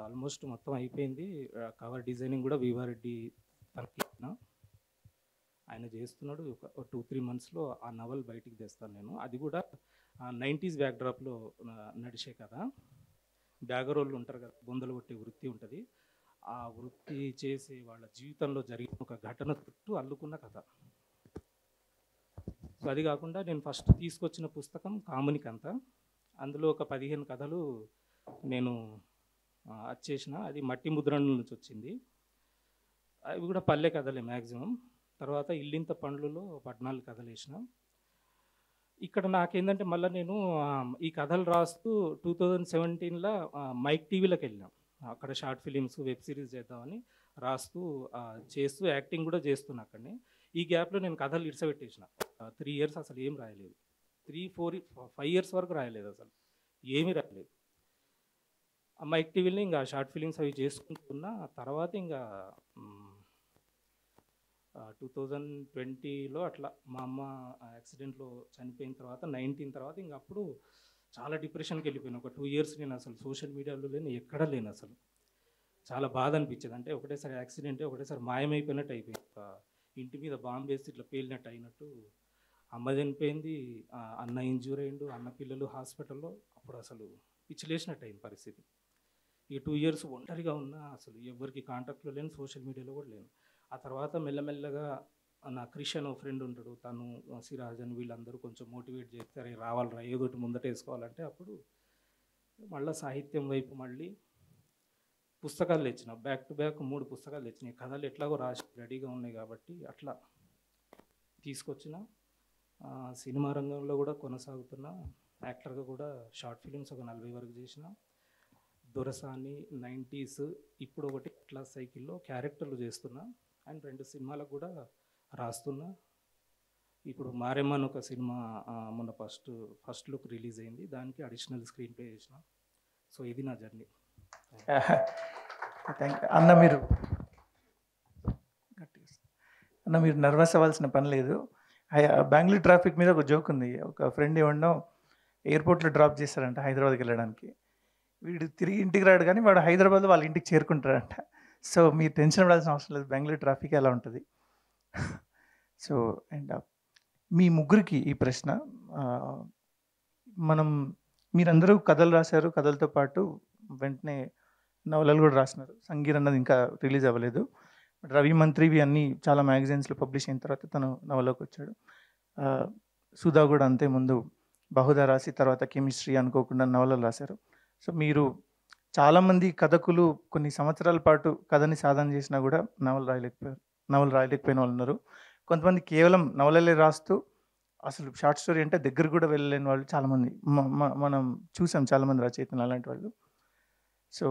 ఆల్మోస్ట్ మొత్తం అయిపోయింది. కవర్ డిజైనింగ్ కూడా వీవారెడ్డి తనకి ఆయన చేస్తున్నాడు. ఒక 2-3 మంత్స్లో ఆ నవల్ బయటికి తెస్తాను నేను. అది కూడా 90s బ్యాక్డ్రాప్లో నడిచే కథ. బ్యాగరోళ్ళు ఉంటారు కదా, బొందలు కొట్టే వృత్తి ఉంటుంది. ఆ వృత్తి చేసే వాళ్ళ జీవితంలో జరిగిన ఒక ఘటన చుట్టూ అల్లుకున్న కథ. సో అది కాకుండా నేను ఫస్ట్ తీసుకొచ్చిన పుస్తకం కామునికంత. అందులో ఒక 15 కథలు నేను వచ్చేసిన. అది మట్టి ముద్రణ నుంచి వచ్చింది. అవి కూడా పల్లె కథలే మ్యాక్సిమం. తర్వాత ఇల్లింత పండ్లలో 14 కథలు వేసిన. ఇక్కడ నాకేంటంటే మళ్ళీ నేను ఈ కథలు రాస్తూ 2017లో మైక్ టీవీలోకి వెళ్ళాం. అక్కడ షార్ట్ ఫిలిమ్స్, వెబ్ సిరీస్ చేద్దామని రాస్తూ చేస్తూ యాక్టింగ్ కూడా చేస్తున్నా అక్కడనే. ఈ గ్యాప్లో నేను కథలు ఇడిసబెట్టేసిన. 3 years అసలు ఏం రాయలేదు. 5 years వరకు రాయలేదు, అసలు ఏమీ రాయలేదు. ఆ మైక్ టీవీలో ఇంకా షార్ట్ ఫిలిమ్స్ అవి చేసుకుంటున్నా. తర్వాత ఇంకా 2020లో అట్లా మా అమ్మ యాక్సిడెంట్లో చనిపోయిన తర్వాత 19 తర్వాత ఇంకా అప్పుడు చాలా డిప్రెషన్కి వెళ్ళిపోయాను. ఒక 2 years నేను అసలు సోషల్ మీడియాలో లేని, ఎక్కడా లేను. అసలు చాలా బాధ అనిపించేది. అంటే ఒకటేసారి యాక్సిడెంటే, ఒకటేసారి మాయమైపోయినట్టు అయిపోయింది. ఇంటి మీద బాంబు వేసి ఇట్లా పేలినట్టు అయినట్టు. అమ్మ చనిపోయింది, అన్న ఇంజూర్ అయ్యిండు, అన్న పిల్లలు హాస్పిటల్లో. అప్పుడు అసలు పిచ్చిలేసినట్టు అయింది పరిస్థితి. ఈ 2 years ఒంటరిగా ఉన్నా, అసలు ఎవరికి కాంటాక్ట్లో లేను, సోషల్ మీడియాలో కూడా లేను. ఆ తర్వాత మెల్లమెల్లగా నా క్రిషన్ ఫ్రెండ్ ఉంటాడు, తను సిరాజ్ అని వీళ్ళందరూ కొంచెం మోటివేట్ చేస్తారు, రావాలరా ఏదో ఒకటి ముందట వేసుకోవాలంటే. అప్పుడు మళ్ళీ సాహిత్యం వైపు మళ్ళీ పుస్తకాలు తెచ్చిన. బ్యాక్ టు బ్యాక్ 3 పుస్తకాలు తెచ్చినాయి. కథలు ఎట్లాగో రాసి రెడీగా ఉన్నాయి కాబట్టి అట్లా తీసుకొచ్చిన. సినిమా రంగంలో కూడా కొనసాగుతున్నా. యాక్టర్గా కూడా షార్ట్ ఫిలిమ్స్ ఒక 40 వరకు చేసిన. దొరసాని, 90s, ఇప్పుడు ఒకటి అట్లా సైకిల్లో క్యారెక్టర్లు చేస్తున్నా. అండ్ 2 సినిమాలకు కూడా రాస్తున్నా. ఇప్పుడు మారెమ్మన్ ఒక సినిమా మొన్న ఫస్ట్ లుక్ రిలీజ్ అయింది, దానికి అడిషనల్ స్క్రీన్ ప్లే చేసిన. సో ఇది నా జర్నీ. అన్న మీరు నర్వస్ అవ్వాల్సిన పని లేదు. బెంగళూరు ట్రాఫిక్ మీద ఒక జోక్ ఉంది. ఒక ఫ్రెండ్ ఏమన్నా ఎయిర్పోర్ట్లో డ్రాప్ చేస్తారంట హైదరాబాద్కి వెళ్ళడానికి. వీడు తిరిగి ఇంటికి రాడు, కానీ వాడు హైదరాబాద్లో వాళ్ళ ఇంటికి చేరుకుంటారంట. సో మీరు టెన్షన్ పడాల్సిన అవసరం లేదు, బెంగళూరు ట్రాఫిక్ ఎలా ఉంటుంది. సో అండ్ మీ ముగ్గురికి ఈ ప్రశ్న. మీరందరూ కథలు రాశారు, కథలతో పాటు వెంటనే నవలలు కూడా రాసినారు. సంగీర్ అన్నది ఇంకా రిలీజ్ అవ్వలేదు. రవి మంత్రివి అన్నీ చాలా మ్యాగజైన్స్లో పబ్లిష్ అయిన తర్వాత తను నవలోకి వచ్చాడు. సుధా కూడా అంతే, ముందు బహుదా రాసి తర్వాత కెమిస్ట్రీ అనుకోకుండా నవలలు రాశారు. సో మీరు చాలామంది కథకులు కొన్ని సంవత్సరాల పాటు కథని సాధన చేసినా కూడా నవలు రాయలేకపోయిన వాళ్ళు ఉన్నారు. కొంతమంది కేవలం నవలలే రాస్తూ అసలు షార్ట్ స్టోరీ అంటే దగ్గర కూడా వెళ్ళలేని వాళ్ళు చాలామంది మనం చూసాం, చాలామంది రచయితలు అలాంటి వాళ్ళు. సో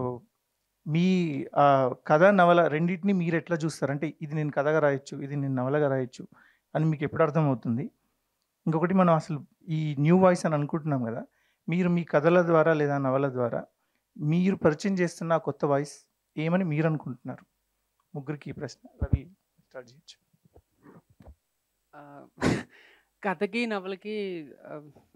మీ కథ నవల రెండింటిని మీరు ఎట్లా చూస్తారు? అంటే ఇది నేను కథగా రాయొచ్చు, ఇది నేను నవలగా రాయొచ్చు అని మీకు ఎప్పుడు అర్థమవుతుంది? ఇంకొకటి, మనం అసలు ఈ న్యూ వాయిస్ అని అనుకుంటున్నాం కదా, మీరు మీ కథల ద్వారా లేదా నవల ద్వారా మీరు పరిచయం చేస్తున్న కొత్త వాయిస్ ఏమని మీరు అనుకుంటున్నారు? ముగ్గురికి ఈ ప్రశ్న. రవి స్టార్ట్ చేయొచ్చు. కథకి నవలకి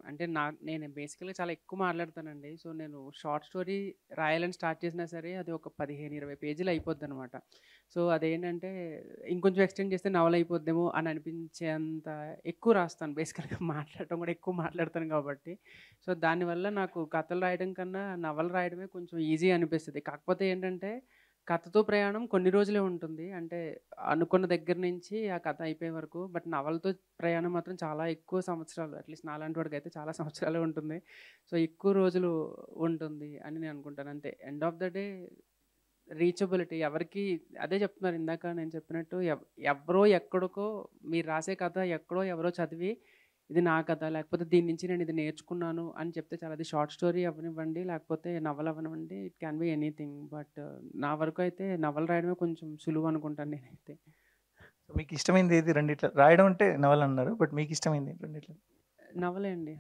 అంటే నేను బేసికల్గా చాలా ఎక్కువ మాట్లాడతానండి. సో నేను షార్ట్ స్టోరీ రాయాలని స్టార్ట్ చేసినా సరే అది ఒక 15-20 పేజీలు అయిపోద్ది అనమాట. సో అదేంటంటే ఇంకొంచెం ఎక్స్టెండ్ చేస్తే నవల అయిపోద్దేమో అని అనిపించేంత ఎక్కువ రాస్తాను. బేసికల్గా మాట్లాడటం కూడా ఎక్కువ మాట్లాడతాను కాబట్టి. సో దానివల్ల నాకు కథలు రాయడం కన్నా నవల రాయడమే కొంచెం ఈజీ అనిపిస్తుంది. కాకపోతే ఏంటంటే కథతో ప్రయాణం కొన్ని రోజులే ఉంటుంది, అంటే అనుకున్న దగ్గర నుంచి ఆ కథ అయిపోయే వరకు. బట్ నవలతో ప్రయాణం మాత్రం చాలా ఎక్కువ సంవత్సరాలు, అట్లీస్ట్ నాలాంటి వాడికి అయితే చాలా సంవత్సరాలే ఉంటుంది. సో ఎక్కువ రోజులు ఉంటుంది అని నేను అనుకుంటాను. అంతే, end of the day reachability ఎవరికి, అదే చెప్తున్నారు ఇందాక నేను చెప్పినట్టు, ఎవరో ఎక్కడికో మీరు రాసే కథ ఎక్కడో ఎవరో చదివి ఇది నా కథ, లేకపోతే దీని నుంచి నేను ఇది నేర్చుకున్నాను అని చెప్తే చాలా. అది షార్ట్ స్టోరీ అవ్వనివ్వండి, లేకపోతే నవల అవ్వనివ్వండి, it can be anything. But నా వరకు అయితే నవల రాయడమే కొంచెం సులువు అనుకుంటాను నేనైతే. మీకు ఇష్టమైంది ఏది రెండిట్లో? రాయడం అంటే నవల అన్నారు, బట్ మీకు ఇష్టమైంది రెండిట్లో? నవలే అండి,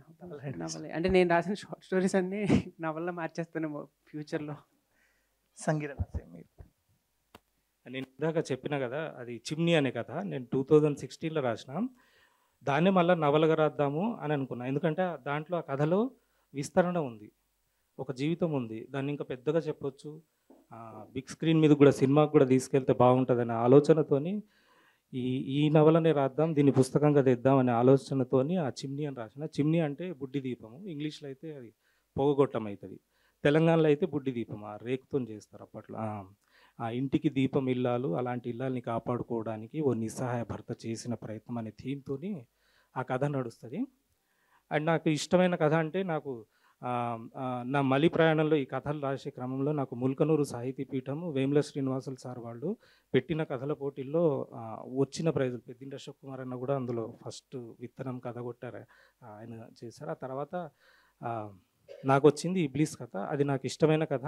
నవలే. అంటే నేను రాసిన షార్ట్ స్టోరీస్ అన్నీ నవల్లో మార్చేస్తానేమో ఫ్యూచర్లో. సంగీత నేను ఇందాక చెప్పిన కదా, అది చిమ్నీ అనే కథ నేను 2016లో రాసిన. దాన్నే మళ్ళీ నవలగా రాద్దాము అని అనుకున్నా. ఎందుకంటే దాంట్లో ఆ కథలో విస్తరణ ఉంది, ఒక జీవితం ఉంది. దాన్ని ఇంకా పెద్దగా చెప్పొచ్చు, బిగ్ స్క్రీన్ మీద కూడా సినిమాకి కూడా తీసుకెళ్తే బాగుంటుందనే ఆలోచనతోని ఈ ఈ నవలనే రాద్దాం, దీన్ని పుస్తకంగా తెద్దాం అనే ఆలోచనతోని ఆ చిమ్నీ అని రాసిన. చిమ్నీ అంటే బుడ్డి దీపము, ఇంగ్లీష్లో అయితే అది పొగగొట్టం అవుతుంది, తెలంగాణలో అయితే బుడ్డి దీపం ఆ రేకుతో చేస్తారు అప్పట్లో. ఆ ఇంటికి దీపం ఇల్లాలు, అలాంటి ఇల్లాలని కాపాడుకోవడానికి ఓ నిస్సహాయ భర్త చేసిన ప్రయత్నం అనే థీమ్తోని ఆ కథ నడుస్తుంది. అండ్ నాకు ఇష్టమైన కథ అంటే నాకు నా మలి ప్రయాణంలో ఈ కథలు రాసే క్రమంలో నాకు ముల్కనూరు సాహితీ పీఠము వేముల శ్రీనివాసులు సార్ వాళ్ళు పెట్టిన కథల పోటీల్లో వచ్చిన ప్రైజులు, పెద్దింటి అశోక్ కుమార్ అన్న కూడా అందులో ఫస్ట్ విత్తనం కథ కొట్టారు, ఆయన చేశారు. ఆ తర్వాత నాకు వచ్చింది ఇబ్లీస్ కథ, అది నాకు ఇష్టమైన కథ.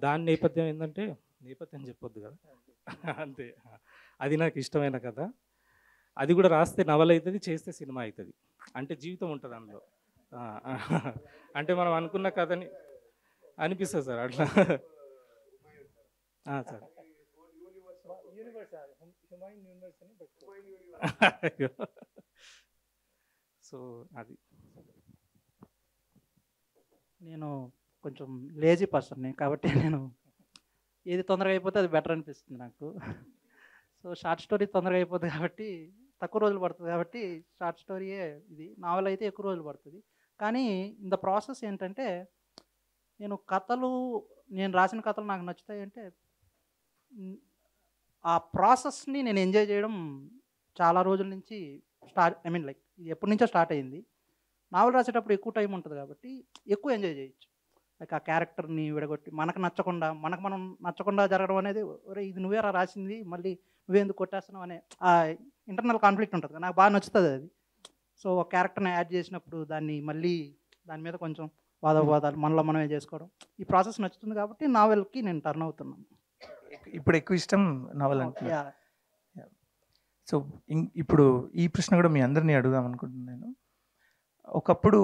దాని నేపథ్యం ఏంటంటే, నేపథ్యం చెప్పొద్దు కదా అంతే, అది నాకు ఇష్టమైన కథ. అది కూడా రాస్తే నవల అవుతుంది, చేస్తే సినిమా అవుతుంది, అంటే జీవితం ఉంటుంది అందులో. అంటే మనం అనుకున్న కథని అనిపిస్తుంది సార్ అట్లా. సార్ సో అది. నేను కొంచెం లేజీ పర్సన్ని కాబట్టి నేను ఏది తొందరగా అయిపోతే అది బెటర్ అనిపిస్తుంది నాకు. సో షార్ట్ స్టోరీ తొందరగా అయిపోతుంది కాబట్టి, తక్కువ రోజులు పడుతుంది కాబట్టి షార్ట్ స్టోరీయే ఇది. నావల్ అయితే ఎక్కువ రోజులు పడుతుంది. కానీ ఇన్ ద ప్రాసెస్ ఏంటంటే, నేను రాసిన కథలు నాకు నచ్చుతాయి అంటే, ఆ ప్రాసెస్ని నేను ఎంజాయ్ చేయడం చాలా రోజుల నుంచి లైక్ ఇది ఎప్పటి నుంచో స్టార్ట్ అయింది. నావల్ రాసేటప్పుడు ఎక్కువ టైం ఉంటుంది కాబట్టి ఎక్కువ ఎంజాయ్ చేయొచ్చు. లైక్ ఆ క్యారెక్టర్ని విడగొట్టి మనకు మనం నచ్చకుండా జరగడం అనేది, ఒరే ఇది నువ్వేరా రాసింది, మళ్ళీ నువ్వేందుకు కొట్టేస్తున్నావు అనే ఆ ఇంటర్నల్ కాన్ఫ్లిక్ట్ ఉంటుంది. నాకు బాగా నచ్చుతుంది అది. సో ఒక క్యారెక్టర్ని యాడ్ చేసినప్పుడు దాన్ని మళ్ళీ దాని మీద కొంచెం వాదోపవాదాలు మనలో మనమే చేసుకోవడం, ఈ ప్రాసెస్ నచ్చుతుంది కాబట్టి నావెల్కి నేను టర్న్ అవుతున్నాను. ఇప్పుడు ఎక్కువ ఇష్టం నవల అంటే. సో ఇప్పుడు ఈ ప్రశ్న కూడా మీ అందరినీ అడుగుదాం అనుకుంటున్నాను. ఒకప్పుడు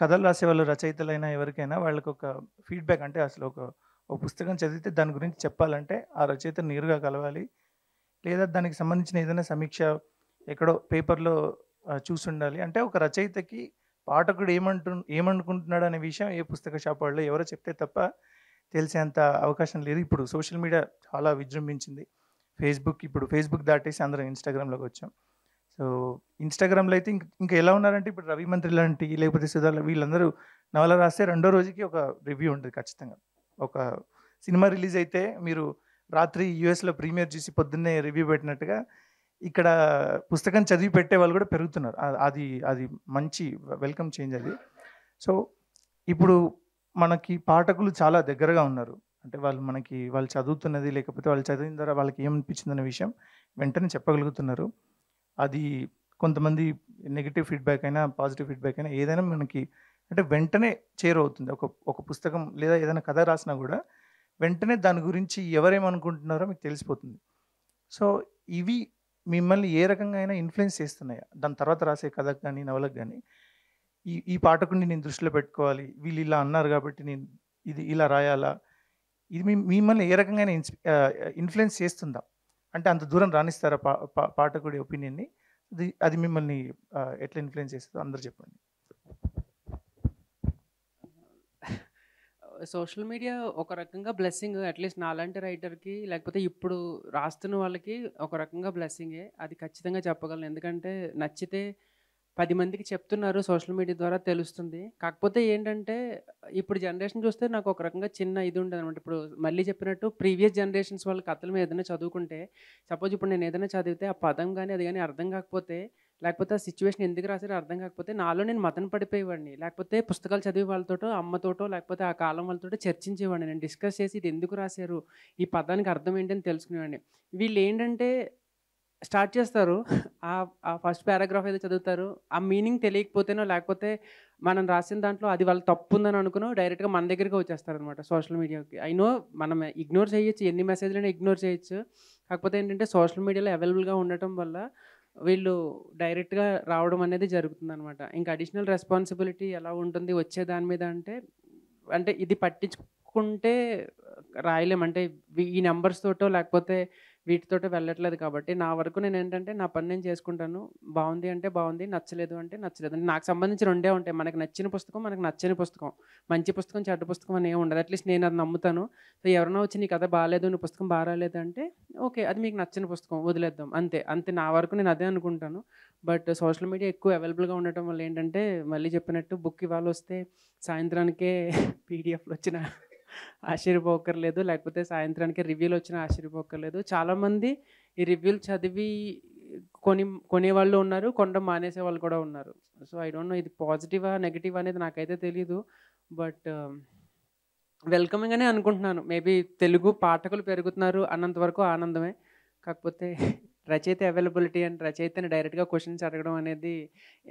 కథలు రాసేవాళ్ళు, రచయితలైనా ఎవరికైనా వాళ్ళకి ఒక ఫీడ్బ్యాక్, అంటే అసలు ఒక పుస్తకం చదివితే దాని గురించి చెప్పాలంటే ఆ రచయిత నేరుగా కలవాలి, లేదా దానికి సంబంధించిన ఏదైనా సమీక్ష ఎక్కడో పేపర్లో చూసి ఉండాలి. అంటే ఒక రచయితకి పాఠకుడు ఏమనుకుంటున్నాడు అనే విషయం ఏ పుస్తక షాప్ వాళ్ళు ఎవరో చెప్తే తప్ప తెలిసేంత అవకాశం లేదు. ఇప్పుడు సోషల్ మీడియా చాలా విజృంభించింది. ఇప్పుడు ఫేస్బుక్ దాటేసి అందరం ఇన్స్టాగ్రామ్లోకి వచ్చాం. సో ఇన్స్టాగ్రామ్లో అయితే ఇంకా ఎలా ఉన్నారంటే, ఇప్పుడు రవి మంత్రి లాంటి, లేకపోతే సుధా, వీళ్ళందరూ నవల రాస్తే రెండో రోజుకి ఒక రివ్యూ ఉంటుంది ఖచ్చితంగా. ఒక సినిమా రిలీజ్ అయితే మీరు రాత్రి యూఎస్లో ప్రీమియర్ చూసి పొద్దున్నే రివ్యూ పెట్టినట్టుగా ఇక్కడ పుస్తకం చదివి పెట్టే వాళ్ళు కూడా పెరుగుతున్నారు. అది మంచి వెల్కమ్ చేంజ్ అది. సో ఇప్పుడు మనకి పాఠకులు చాలా దగ్గరగా ఉన్నారు. అంటే వాళ్ళు చదువుతున్నది, లేకపోతే వాళ్ళు చదివిన ద్వారా వాళ్ళకి ఏమనిపించింది అనే విషయం వెంటనే చెప్పగలుగుతున్నారు. అది కొంతమంది నెగిటివ్ ఫీడ్బ్యాక్ అయినా పాజిటివ్ ఫీడ్బ్యాక్ అయినా ఏదైనా మనకి అంటే వెంటనే చేరువవుతుంది. ఒక పుస్తకం లేదా ఏదైనా కథ రాసినా కూడా వెంటనే దాని గురించి ఎవరేమనుకుంటున్నారో మీకు తెలిసిపోతుంది. సో ఇవి మిమ్మల్ని ఏ రకంగా అయినా ఇన్ఫ్లుయెన్స్ చేస్తున్నాయా? దాని తర్వాత రాసే కథకు కానీ నవలకు కానీ ఈ పాఠకుడిని నేను దృష్టిలో పెట్టుకోవాలి, వీళ్ళు ఇలా అన్నారు కాబట్టి నేను ఇది ఇలా రాయాలా, ఇది మిమ్మల్ని ఏ రకంగా ఇన్ఫ్లుయెన్స్ చేస్తుందా? అంటే అంత దూరం రాణిస్తారా పాఠకుడి ఒపీనియన్ని? అది మిమ్మల్ని ఎట్లా ఇన్ఫ్లుయెన్స్ చేస్తుందో అందరూ చెప్పండి. సోషల్ మీడియా ఒక రకంగా బ్లెస్సింగ్, అట్లీస్ట్ నాలాంటి రైటర్కి, లేకపోతే ఇప్పుడు రాస్తున్న వాళ్ళకి ఒక రకంగా బ్లెస్సింగే, అది ఖచ్చితంగా చెప్పగలను. ఎందుకంటే నచ్చితే 10 మందికి చెప్తున్నారు, సోషల్ మీడియా ద్వారా తెలుస్తుంది. కాకపోతే ఏంటంటే ఇప్పుడు జనరేషన్ చూస్తే నాకు ఒక రకంగా చిన్న ఇది ఉండదు అనమాట. ఇప్పుడు మళ్ళీ చెప్పినట్టు ప్రీవియస్ జనరేషన్స్ వాళ్ళ కథల మీద ఏదైనా చదువుకుంటే, సపోజ్ ఇప్పుడు నేను ఏదైనా చదివితే ఆ పదం కానీ అది కానీ అర్థం కాకపోతే, లేకపోతే ఆ సిచ్యువేషన్ ఎందుకు రాసారో అర్థం కాకపోతే నాలో నేను మతన పడిపోయేవాడిని. లేకపోతే పుస్తకాలు చదివే వాళ్ళతోటో, అమ్మతోటో, లేకపోతే ఆ కాలం వాళ్ళతో చర్చించేవాడిని. నేను డిస్కస్ చేసి ఇది ఎందుకు రాశారు, ఈ పదానికి అర్థం ఏంటని తెలుసుకునేవాడిని. వీళ్ళు ఏంటంటే స్టార్ట్ చేస్తారు, ఆ ఫస్ట్ పారాగ్రాఫ్ ఏదో చదువుతారు, ఆ మీనింగ్ తెలియకపోతేనో, లేకపోతే మనం రాసిన దాంట్లో అది వాళ్ళు తప్పు ఉందని అనుకుని డైరెక్ట్గా మన దగ్గరికి వచ్చేస్తారు అనమాట సోషల్ మీడియాకి. అయినో మనం ఇగ్నోర్ చేయొచ్చు, ఎన్ని మెసేజ్లైనా ఇగ్నోర్ చేయొచ్చు. కాకపోతే ఏంటంటే సోషల్ మీడియాలో అవైలబుల్గా ఉండటం వల్ల వీళ్ళు డైరెక్ట్గా రావడం అనేది జరుగుతుంది అనమాట. ఇంకా అడిషనల్ రెస్పాన్సిబిలిటీ ఎలా ఉంటుంది వచ్చే దాని మీద అంటే ఇది పట్టించుకుంటే రాయలేం. అంటే ఈ నెంబర్స్ తోటో, లేకపోతే వీటితోటి వెళ్ళట్లేదు కాబట్టి నా వరకు నేను ఏంటంటే నా పని నేను చేసుకుంటాను. బాగుంది అంటే బాగుంది, నచ్చలేదు అంటే నచ్చలేదు. నాకు సంబంధించి రెండే ఉంటాయి. మనకు నచ్చిన పుస్తకం, మనకు నచ్చని పుస్తకం. మంచి పుస్తకం, చెడ్డ పుస్తకం అని ఏమి ఉండదు. అట్లీస్ట్ నేను అది నమ్ముతాను. సో ఎవరైనా వచ్చి నీ కథ బాగాలేదు, నీ పుస్తకం బాగా రాలేదంటే ఓకే, అది మీకు నచ్చిన పుస్తకం, వదిలేద్దాం అంతే. అంతే నా వరకు నేను అదే అనుకుంటాను. బట్ సోషల్ మీడియా ఎక్కువ అవైలబుల్గా ఉండటం వల్ల ఏంటంటే మళ్ళీ చెప్పినట్టు బుక్ ఇవాళ వస్తే సాయంత్రానికే పీడిఎఫ్లు వచ్చిన ఆశ్చర్యపోకర్లేదు, లేకపోతే సాయంత్రానికి రివ్యూలు వచ్చిన ఆశ్చర్యపోకర్లేదు. చాలామంది ఈ రివ్యూలు చదివి కొనేవాళ్ళు ఉన్నారు, కొనడం మానేసే వాళ్ళు కూడా ఉన్నారు. సో ఐ డోంట్ నో ఇది పాజిటివా నెగిటివ్ అనేది నాకైతే తెలీదు. బట్ వెల్కమింగ్ అనే అనుకుంటున్నాను. మేబీ తెలుగు పాఠకులు పెరుగుతున్నారు అన్నంత వరకు ఆనందమే. కాకపోతే రచయిత అవైలబిలిటీ అండ్ రచయితని డైరెక్ట్గా క్వశ్చన్స్ అడగడం అనేది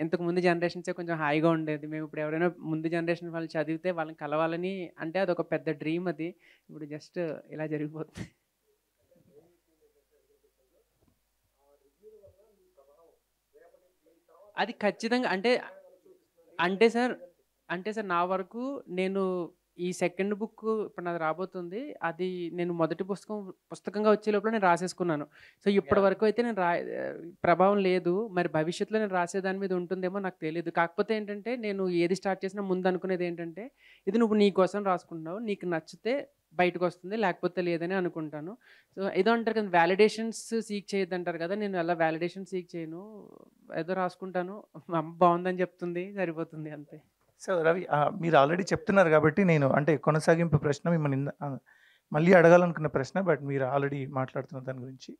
ఇంతకు ముందు జనరేషన్సే కొంచెం హాయిగా ఉండేది. మేము ఇప్పుడు ఎవరైనా ముందు జనరేషన్ వాళ్ళు చదివితే వాళ్ళని కలవాలని అంటే అదొక పెద్ద డ్రీమ్. అది ఇప్పుడు జస్ట్ ఇలా జరిగిపోతుంది. అది ఖచ్చితంగా అంటే సార్ నా వరకు నేను ఈ సెకండ్ బుక్ ఇప్పుడు నాది రాబోతుంది. అది నేను మొదటి పుస్తకంగా వచ్చే లోపల నేను రాసేసుకున్నాను. సో ఇప్పటి వరకు అయితే నేను ప్రభావం లేదు. మరి భవిష్యత్తులో నేను రాసేదాని మీద ఉంటుందేమో నాకు తెలియదు. కాకపోతే ఏంటంటే నేను ఏది స్టార్ట్ చేసినా ముందు అనుకునేది ఏంటంటే ఇది నువ్వు నీ కోసం రాసుకుంటున్నావు, నీకు నచ్చితే బయటకు వస్తుంది, లేకపోతే లేదని అనుకుంటాను. సో ఏదో అంటారు కదా, వ్యాలిడేషన్స్ సీక్ చేయొద్దు అంటారు కదా, నేను అలా వ్యాలిడేషన్ సీక్ చేయను. ఏదో రాసుకుంటాను, మా అమ్మ బాగుందని చెప్తుంది, సరిపోతుంది అంతే. సో రవి, మీరు ఆల్రెడీ చెప్తున్నారు కాబట్టి నేను అంటే కొనసాగింపు ప్రశ్న మిమ్మల్ని మళ్ళీ అడగాలనుకున్న ప్రశ్న, బట్ మీరు ఆల్రెడీ మాట్లాడుతున్న దాని గురించి.